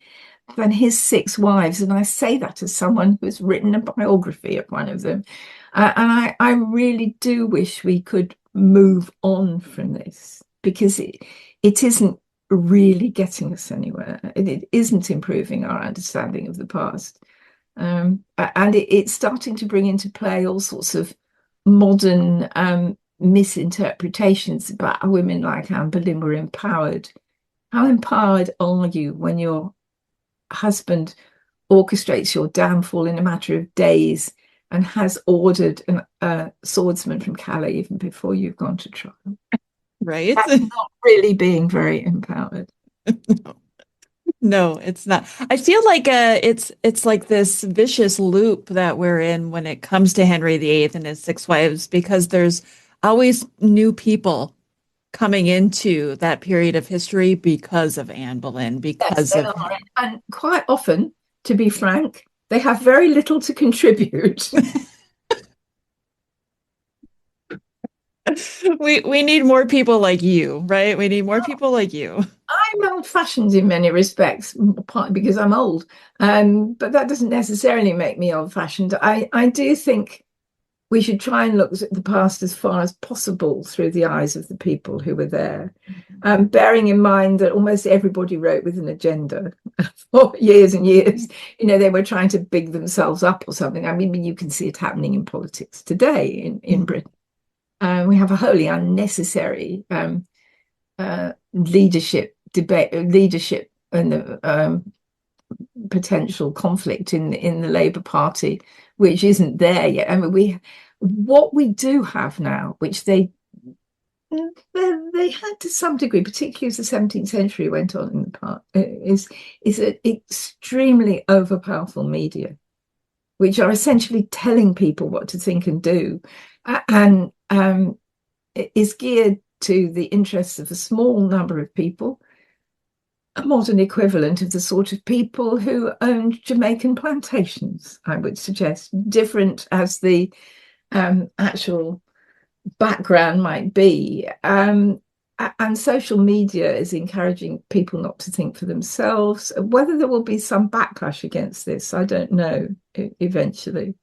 than his 6 wives. And I say that as someone who's written a biography of one of them. And I really do wish we could move on from this, because it isn't really getting us anywhere. It isn't improving our understanding of the past. And it's starting to bring into play all sorts of modern misinterpretations about how women like Anne Boleyn were empowered. How empowered are you when your husband orchestrates your downfall in a matter of days and has ordered a swordsman from Calais even before you've gone to trial? Right? That's not really being very empowered. No, it's not. I feel like it's like this vicious loop that we're in when it comes to Henry VIII and his 6 wives, because there's always new people coming into that period of history because of Anne Boleyn, because yes, of him. And quite often, to be frank, they have very little to contribute. we need more people like you, right? We need more people like you. I'm old-fashioned in many respects, partly because I'm old, but that doesn't necessarily make me old-fashioned. I do think we should try and look at the past as far as possible through the eyes of the people who were there, bearing in mind that almost everybody wrote with an agenda for years and years. They were trying to big themselves up or something. I mean, you can see it happening in politics today in Britain. We have a wholly unnecessary leadership and the potential conflict in the Labour Party, which isn't there yet. I mean, What we do have now, which they had to some degree, particularly as the 17th century went on in the past, is an extremely overpowerful media, which are essentially telling people what to think and do, and is geared to the interests of a small number of people, a modern equivalent of the sort of people who owned Jamaican plantations, I would suggest, different as the actual background might be. And social media is encouraging people not to think for themselves. Whether there will be some backlash against this, I don't know, eventually.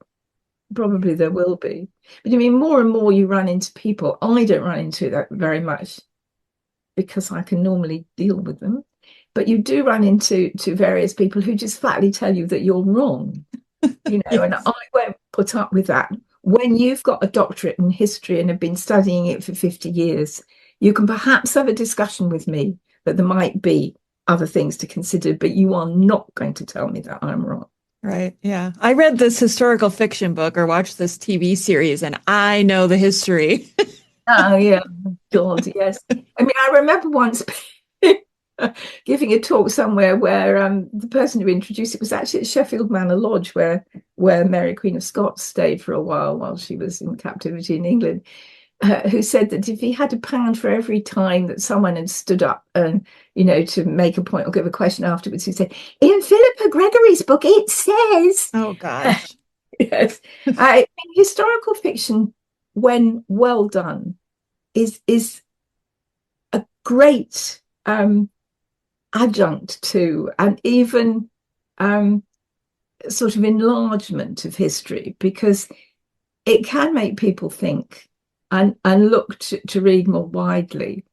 Probably there will be. But I mean, more and more you run into people. I don't run into that very much because I can normally deal with them. But you do run into various people who just flatly tell you that you're wrong, you know, and I won't put up with that. When you've got a doctorate in history and have been studying it for 50 years, you can perhaps have a discussion with me that there might be other things to consider, but you are not going to tell me that I'm wrong. Right. Yeah. I read this historical fiction book or watched this TV series, and I know the history. Oh, yeah. God, yes. I mean, I remember once giving a talk somewhere where the person who introduced it was actually at Sheffield Manor Lodge, where Mary Queen of Scots stayed for a while she was in captivity in England, who said that if he had £1 for every time that someone had stood up and, you know, to make a point or give a question afterwards, he'd say, in Philippa Gregory's book, it says. Oh, gosh. Yes. Historical fiction, when well done, is a great adjunct to, and even sort of enlargement of history, because it can make people think and look to read more widely.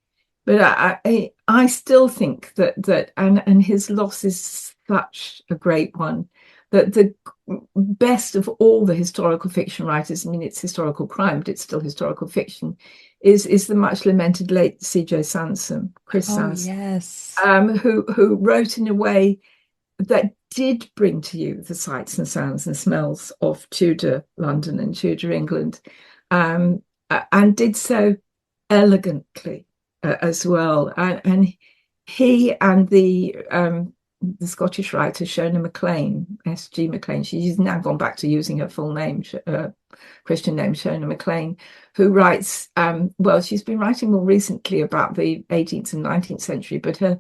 But I still think that and his loss is such a great one, that the best of all the historical fiction writers, I mean, it's historical crime, but it's still historical fiction, is the much lamented late C.J. Sansom, Chris Sansom, yes. who wrote in a way that did bring to you the sights and sounds and smells of Tudor London and Tudor England, and did so elegantly as well. And he and the Scottish writer Shona MacLean, S.G. MacLean, she's now gone back to using her full name, Christian name, Shona MacLean, who writes, well, she's been writing more recently about the 18th and 19th century, but her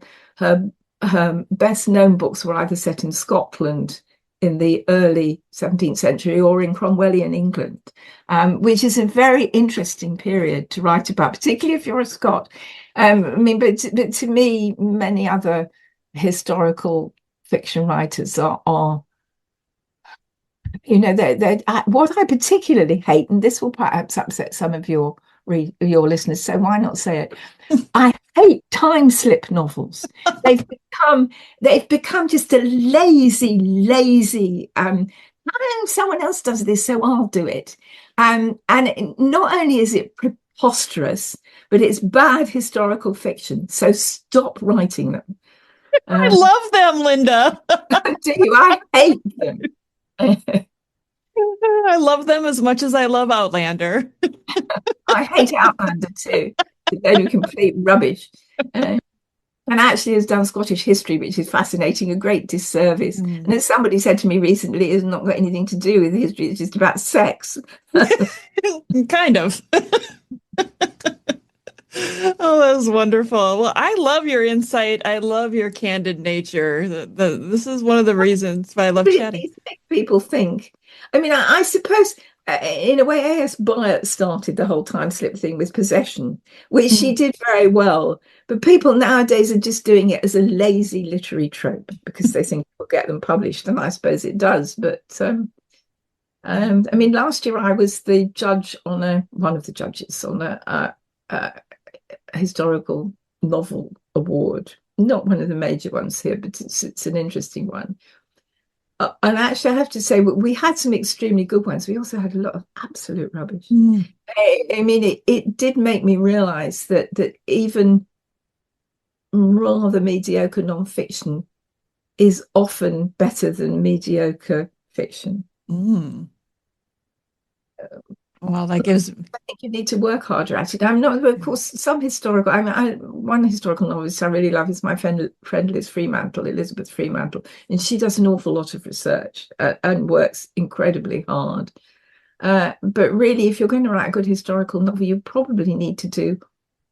best known books were either set in Scotland in the early 17th century or in Cromwellian England, which is a very interesting period to write about, particularly if you're a Scot. I mean, but to me, many other historical fiction writers are you know, they're what I particularly hate, and this will perhaps upset some of your listeners, so why not say it? I hate time slip novels. They've become just a lazy someone else does this, so I'll do it. And not only is it preposterous, but it's bad historical fiction. So stop writing them. I love them, Linda. Do you? I hate them. I love them as much as I love Outlander. I hate Outlander too. They're complete rubbish. And actually has done Scottish history, which is fascinating, a great disservice. And as somebody said to me recently, it's not got anything to do with history, it's just about sex. Kind of. Oh, that's wonderful. Well, I love your insight. I love your candid nature. This is one of the reasons why I love chatting. People think. I mean, I suppose in a way, A.S. Byatt started the whole time slip thing with Possession, which she did very well. But people nowadays are just doing it as a lazy literary trope because they think it will get them published, and I suppose it does. But I mean, last year I was the judge on one of the judges on a historical novel award, not one of the major ones here, but it's an interesting one. And actually, I have to say, we had some extremely good ones. We also had a lot of absolute rubbish. I mean, it did make me realize that even rather mediocre non-fiction is often better than mediocre fiction. Well, that gives. I think you need to work harder at it. I'm not, of course, some historical. One historical novelist I really love is my friend Liz Fremantle, Elizabeth Fremantle, and she does an awful lot of research and works incredibly hard. But really, if you're going to write a good historical novel, you probably need to do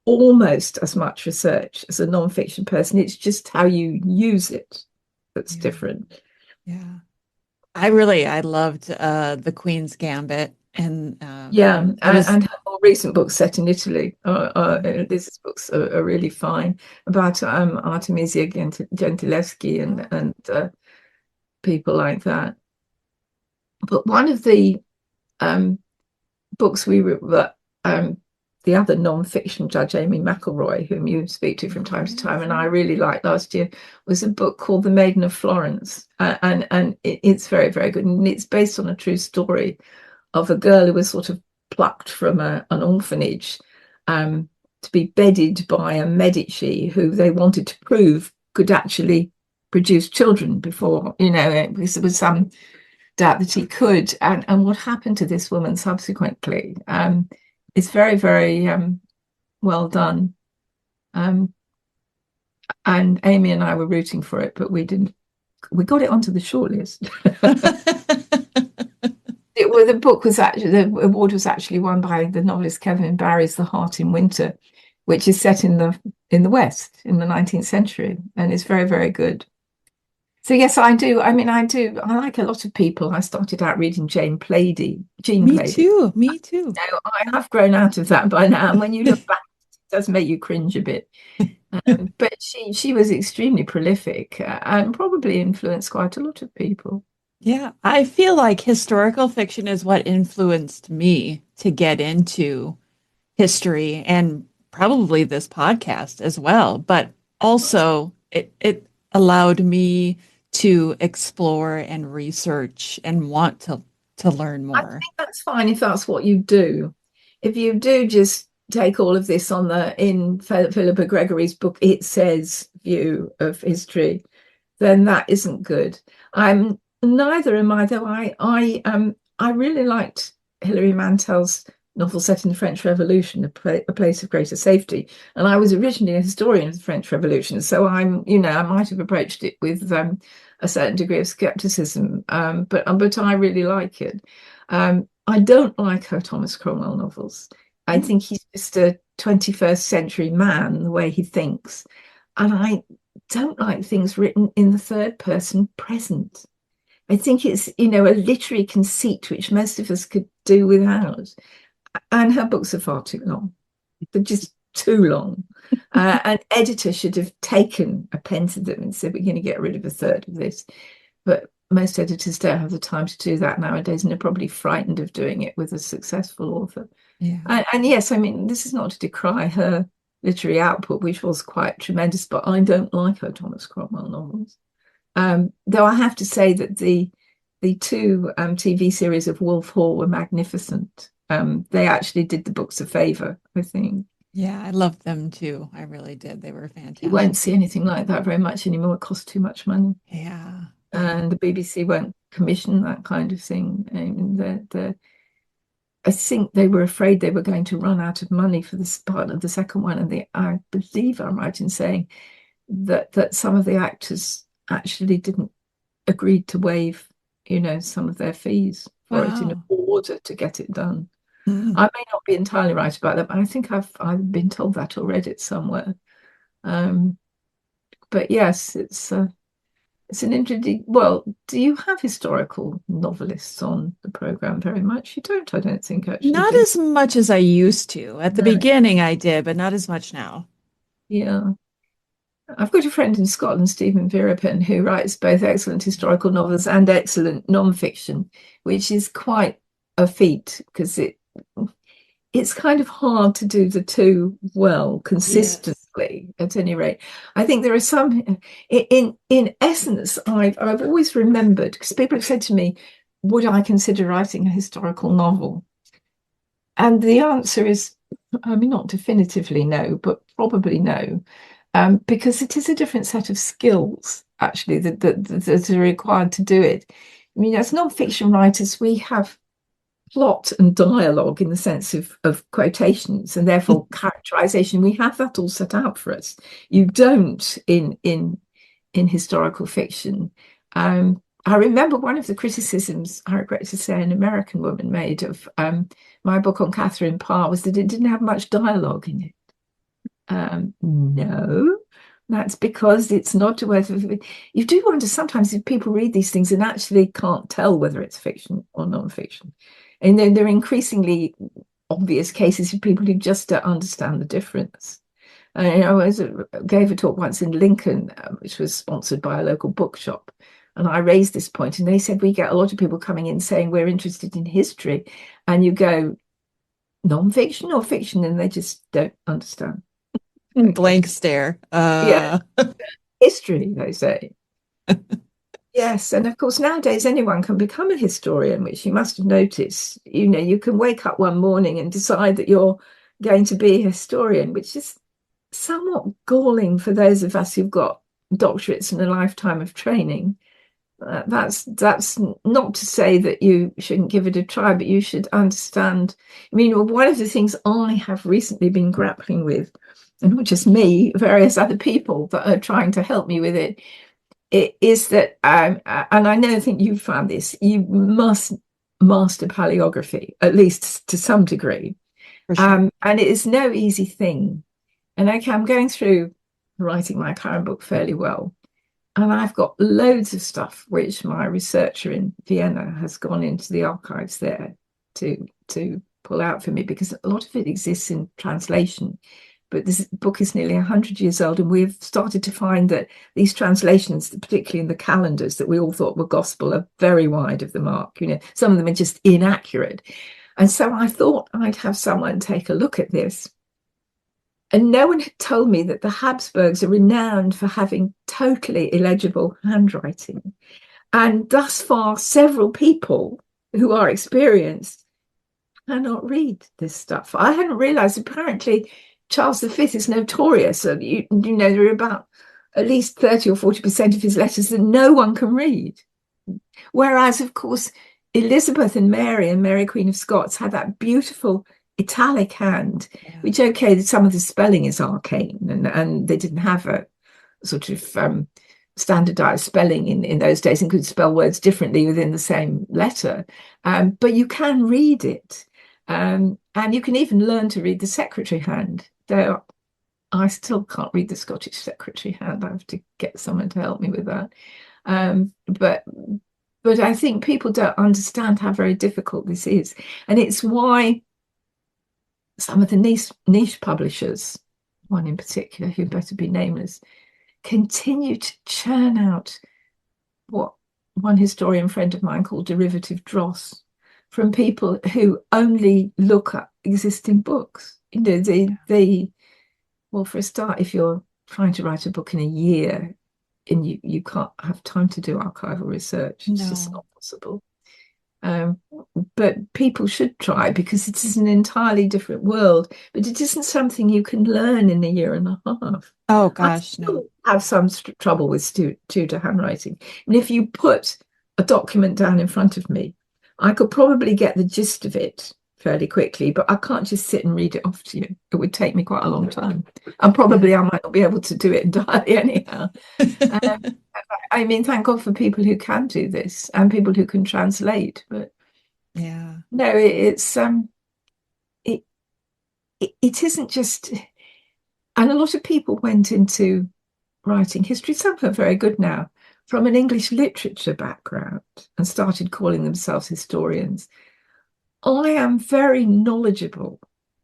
almost as much research as a non-fiction person. It's just how you use it that's different. Yeah. I loved The Queen's Gambit, and And her more recent books set in Italy. These books are really fine about Artemisia Gentileschi and people like that. But one of the books we were the other non-fiction judge, Amy McElroy, whom you speak to from time to time, and I really liked last year, was a book called The Maiden of Florence, and it's very, very good, and it's based on a true story of a girl who was sort of plucked from an orphanage to be bedded by a Medici who they wanted to prove could actually produce children before, because there was some doubt that he could, and what happened to this woman subsequently. It's very, very well done. And Amy and I were rooting for it, but we didn't. We got it onto the shortlist. The book was actually, the award was actually won by the novelist Kevin Barry's The Heart in Winter, which is set in the West in the 19th century, and it's very, very good. So yes, I do. I like a lot of people. I started out reading Jean Plaidy. Me too. No, I have grown out of that by now. And when you look back, it does make you cringe a bit. But she was extremely prolific and probably influenced quite a lot of people. Yeah, I feel like historical fiction is what influenced me to get into history and probably this podcast as well. But also it allowed me to explore and research and want to learn more. I think that's fine if that's what you do. If you do just take all of this in Philippa Gregory's book, It Says view of history, then that isn't good. Neither am I, though. I really liked Hilary Mantel's novel set in the French Revolution, A Place of Greater Safety, and I was originally a historian of the French Revolution, so I might have approached it with a certain degree of skepticism, but I really like it. I don't like her Thomas Cromwell novels. I think he's just a 21st century man, the way he thinks, and I don't like things written in the third person present. I think it's, a literary conceit which most of us could do without. And her books are far too long. They're just too long. An editor should have taken a pen to them and said, we're going to get rid of a third of this. But most editors don't have the time to do that nowadays, and are probably frightened of doing it with a successful author. Yeah. And yes, this is not to decry her literary output, which was quite tremendous, but I don't like her Thomas Cromwell novels. Though I have to say that the two TV series of Wolf Hall were magnificent. They actually did the books a favour, I think. Yeah, I loved them too. I really did. They were fantastic. You won't see anything like that very much anymore. It costs too much money. Yeah. And the BBC won't commission that kind of thing. I think they were afraid they were going to run out of money for this part of the second one. And I believe I'm right in saying that some of the actors actually didn't agree to waive, some of their fees for it in order to get it done. I may not be entirely right about that, but I think I've been told that or read it somewhere. But yes, it's an interesting. Well, do you have historical novelists on the program very much? You don't, I don't think, actually. Not as much as I used to. At the beginning I did, but not as much now. Yeah. I've got a friend in Scotland, Stephen Virapin, who writes both excellent historical novels and excellent non-fiction, which is quite a feat because it's kind of hard to do the two well consistently. Yes. At any rate, I think there are some in essence I've always remembered, because people have said to me, would I consider writing a historical novel? And the answer is, not definitively no, but probably no. Because it is a different set of skills, actually, that are required to do it. As non-fiction writers, we have plot and dialogue in the sense of quotations and therefore characterization. We have that all set out for us. You don't in historical fiction. I remember one of the criticisms, I regret to say, an American woman made of my book on Catherine Parr was that it didn't have much dialogue in it. No, that's because it's not whether you do wonder sometimes if people read these things and actually can't tell whether it's fiction or non-fiction. And then there are increasingly obvious cases of people who just don't understand the difference. I gave a talk once in Lincoln, which was sponsored by a local bookshop. And I raised this point, and they said, we get a lot of people coming in saying we're interested in history. And you go, non-fiction or fiction? And they just don't understand. Blank stare. Yeah. History, they say. Yes, and of course nowadays anyone can become a historian, which you must have noticed. You can wake up one morning and decide that you're going to be a historian, which is somewhat galling for those of us who've got doctorates and a lifetime of training. That's not to say that you shouldn't give it a try, but you should understand. I mean, one of the things I have recently been grappling with, and not just me, various other people that are trying to help me with it is that, and I think you've found this, you must master paleography, at least to some degree. Sure. And it is no easy thing. And I'm going through writing my current book fairly well. And I've got loads of stuff which my researcher in Vienna has gone into the archives there to pull out for me, because a lot of it exists in translation. But this book is nearly 100 years old, and we've started to find that these translations, particularly in the calendars that we all thought were gospel, are very wide of the mark. Some of them are just inaccurate. And so I thought I'd have someone take a look at this. And no one had told me that the Habsburgs are renowned for having totally illegible handwriting. And thus far, several people who are experienced cannot read this stuff. I hadn't realized apparently Charles V is notorious. So, there are about at least 30 or 40% of his letters that no one can read. Whereas, of course, Elizabeth and Mary Queen of Scots, had that beautiful italic hand, which, some of the spelling is arcane, and they didn't have a sort of standardized spelling in those days and could spell words differently within the same letter. But you can read it. And you can even learn to read the secretary hand, though I still can't read the Scottish secretary hand. I have to get someone to help me with that. But I think people don't understand how very difficult this is. And it's why some of the niche publishers, one in particular who better be nameless, continue to churn out what one historian friend of mine called derivative dross from people who only look at existing books. Well, for a start, if you're trying to write a book in a year and you can't have time to do archival research, it's just not possible. But people should try, because it is an entirely different world, but it isn't something you can learn in a year and a half. Oh gosh, no. I have some trouble with Tudor handwriting. And if you put a document down in front of me, I could probably get the gist of it fairly quickly, but I can't just sit and read it off to you. It would take me quite a long time. And probably I might not be able to do it entirely anyhow. I mean, thank God for people who can do this and people who can translate. But no, it's it isn't just. And a lot of people went into writing history. Some are very good now, from an English literature background, and started calling themselves historians. I am very knowledgeable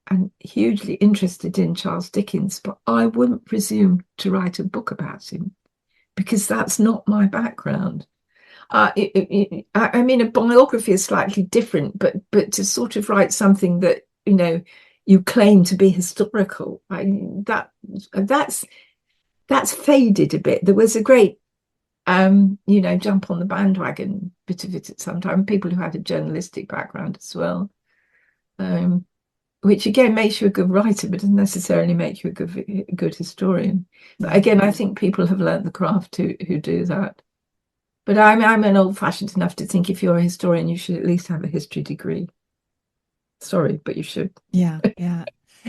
and hugely interested in Charles Dickens, but I wouldn't presume to write a book about him, because that's not my background. I mean, a biography is slightly different, but to sort of write something that you claim to be historical, that's faded a bit. There was a great jump on the bandwagon bit of it at some time, people who had a journalistic background as well, which again makes you a good writer, but doesn't necessarily make you a good historian. But again, I think people have learnt the craft who do that. But I'm an old-fashioned enough to think if you're a historian, you should at least have a history degree. Sorry, but you should. Yeah, yeah.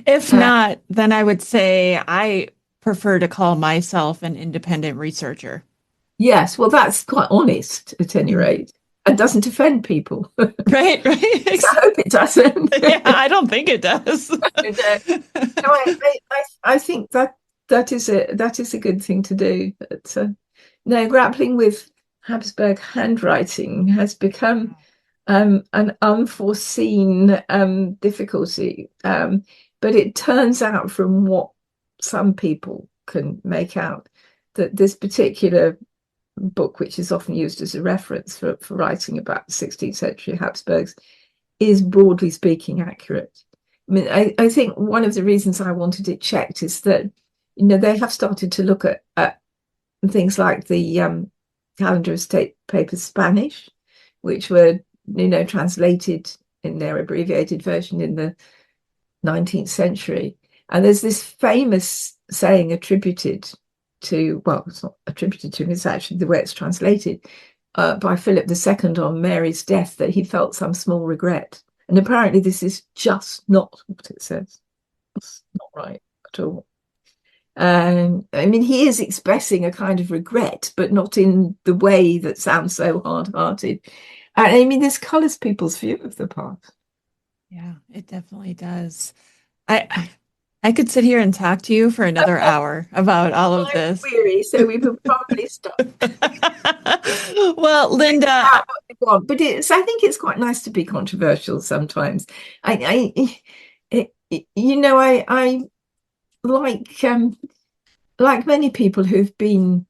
If not, then I would say I prefer to call myself an independent researcher. Yes, well, that's quite honest at any Mm. rate, and doesn't offend people. Right, right. I hope it doesn't. Yeah, I don't think it does. No, I think that is a good thing to do. But no, grappling with Habsburg handwriting has become an unforeseen difficulty. But it turns out from what some people can make out that this particular book, which is often used as a reference for writing about the 16th century Habsburgs, is broadly speaking accurate. I mean, I think one of the reasons I wanted it checked is that, they have started to look at things like the Calendar of State Papers Spanish, which were, translated in their abbreviated version in the 19th century. And there's this famous saying attributed to, well, it's not attributed to him, it's actually the way it's translated, by Philip II on Mary's death, that he felt some small regret. And apparently this is just not what it says. It's not right at all. I mean, he is expressing a kind of regret, but not in the way that sounds so hard-hearted. I mean, this colours people's view of the past. Yeah, it definitely does. I could sit here and talk to you for another hour about all of this. I'm weary, so we will probably stop. Well, Linda, but I think it's quite nice to be controversial sometimes. I like many people who've been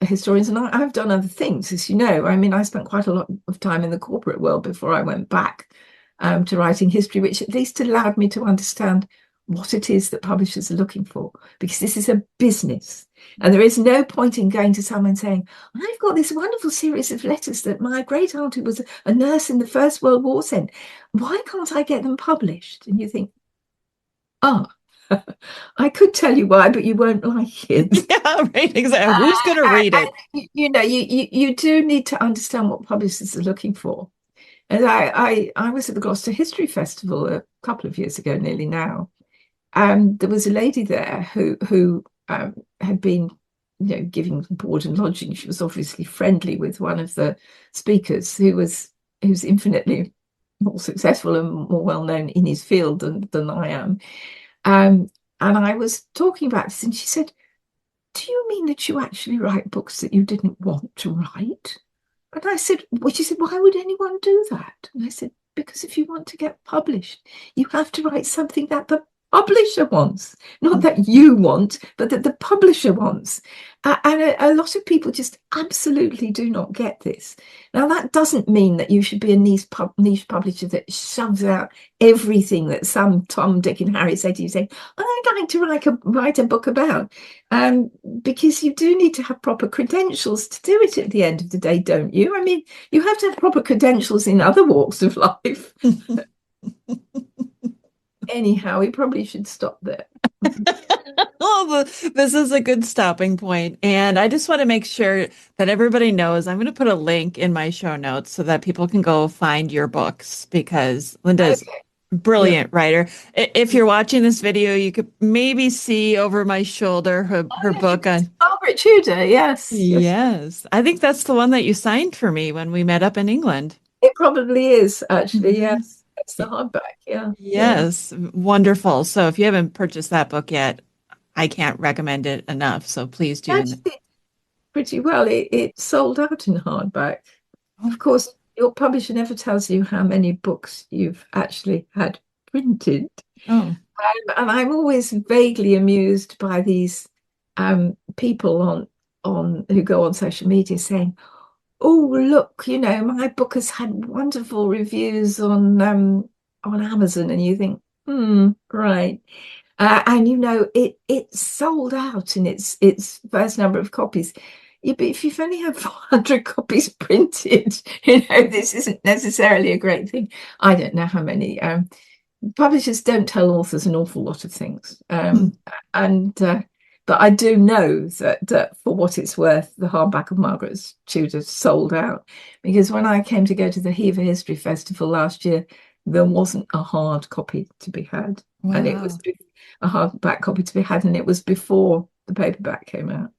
historians, and I've done other things, as you know. I mean, I spent quite a lot of time in the corporate world before I went back to writing history, which at least allowed me to understand what it is that publishers are looking for, because this is a business. And there is no point in going to someone saying, I've got this wonderful series of letters that my great aunt, who was a nurse in the First World War, sent. Why can't I get them published? And you think, I could tell you why, but you won't like it. Yeah, right, exactly. Who's going to read it? You do need to understand what publishers are looking for. And I was at the Gloucester History Festival a couple of years ago, nearly now. And there was a lady there who had been, giving board and lodging. She was obviously friendly with one of the speakers, who's infinitely more successful and more well known in his field than I am. And I was talking about this, and she said, "Do you mean that you actually write books that you didn't want to write?" And I said, she said, "Why would anyone do that?" And I said, "Because if you want to get published, you have to write something that the publisher wants, not that you want, but that the publisher wants." And a lot of people just absolutely do not get this. Now, that doesn't mean that you should be a niche publisher that shoves out everything that some Tom, Dick, and Harry say to you, saying, "I'd like to write a book about," because you do need to have proper credentials to do it at the end of the day, don't you? I mean, you have to have proper credentials in other walks of life. Anyhow, we probably should stop there. Oh, this is a good stopping point. And I just want to make sure that everybody knows I'm going to put a link in my show notes so that people can go find your books, because Linda is a brilliant writer. If you're watching this video, you could maybe see over my shoulder her book on Margaret Tudor. Yes. I think that's the one that you signed for me when we met up in England. It probably is, actually. Yes. It's the hardback, Yes, wonderful. So if you haven't purchased that book yet, I can't recommend it enough. So please do. Actually, pretty well. It sold out in hardback. Of course, your publisher never tells you how many books you've actually had printed. Oh. And I'm always vaguely amused by these people on who go on social media saying, "Oh, look, my book has had wonderful reviews on Amazon," and you think, right. And it sold out in its first number of copies. Yeah, but if you've only had 400 copies printed, this isn't necessarily a great thing. I don't know how many. Publishers don't tell authors an awful lot of things, but I do know that for what it's worth, the hardback of Margaret Tudor sold out. Because when I came to go to the Hever History Festival last year, there wasn't a hard copy to be had. Wow. And it was a hardback copy to be had, and it was before the paperback came out.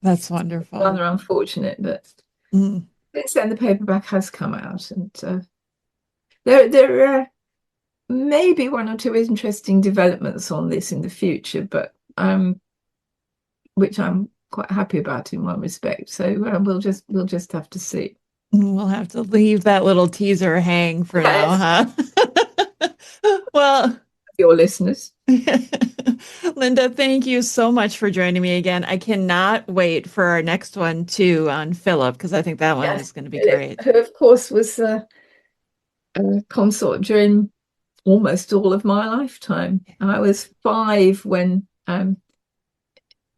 That's wonderful. Rather unfortunate, but since then the paperback has come out, and there are maybe one or two interesting developments on this in the future, but which I'm quite happy about in one respect. So we'll just have to see. We'll have to leave that little teaser hang for now, huh? Well, your listeners. Linda, thank you so much for joining me again. I cannot wait for our next one too on Philip, because I think that one is going to be great. Who, of course, was a consort during almost all of my lifetime. I was 5 when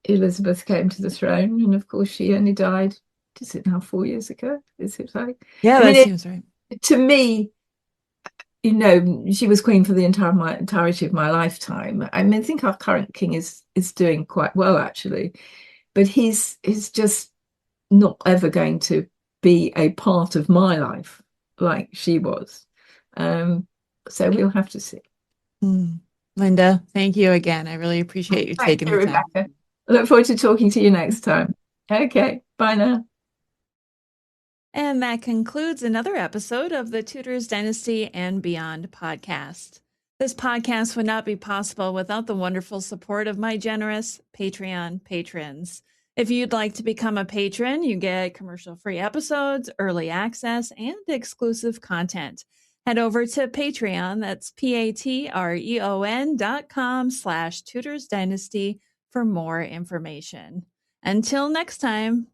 Elizabeth came to the throne, and of course she only died, is it now 4 years ago? Is it like? Yeah, that seems right. To me, you know, she was queen for the entirety of my lifetime. I mean, I think our current king is doing quite well, actually, but he's just not ever going to be a part of my life like she was. So we'll have to see. Linda, thank you again. I really appreciate you taking the time. Rebecca. I look forward to talking to you next time. Okay, bye now. And that concludes another episode of the Tudors Dynasty and Beyond podcast. This podcast would not be possible without the wonderful support of my generous Patreon patrons. If you'd like to become a patron, you get commercial-free episodes, early access, and exclusive content. Head over to Patreon, that's patreon.com/Tudors Dynasty for more information. Until next time,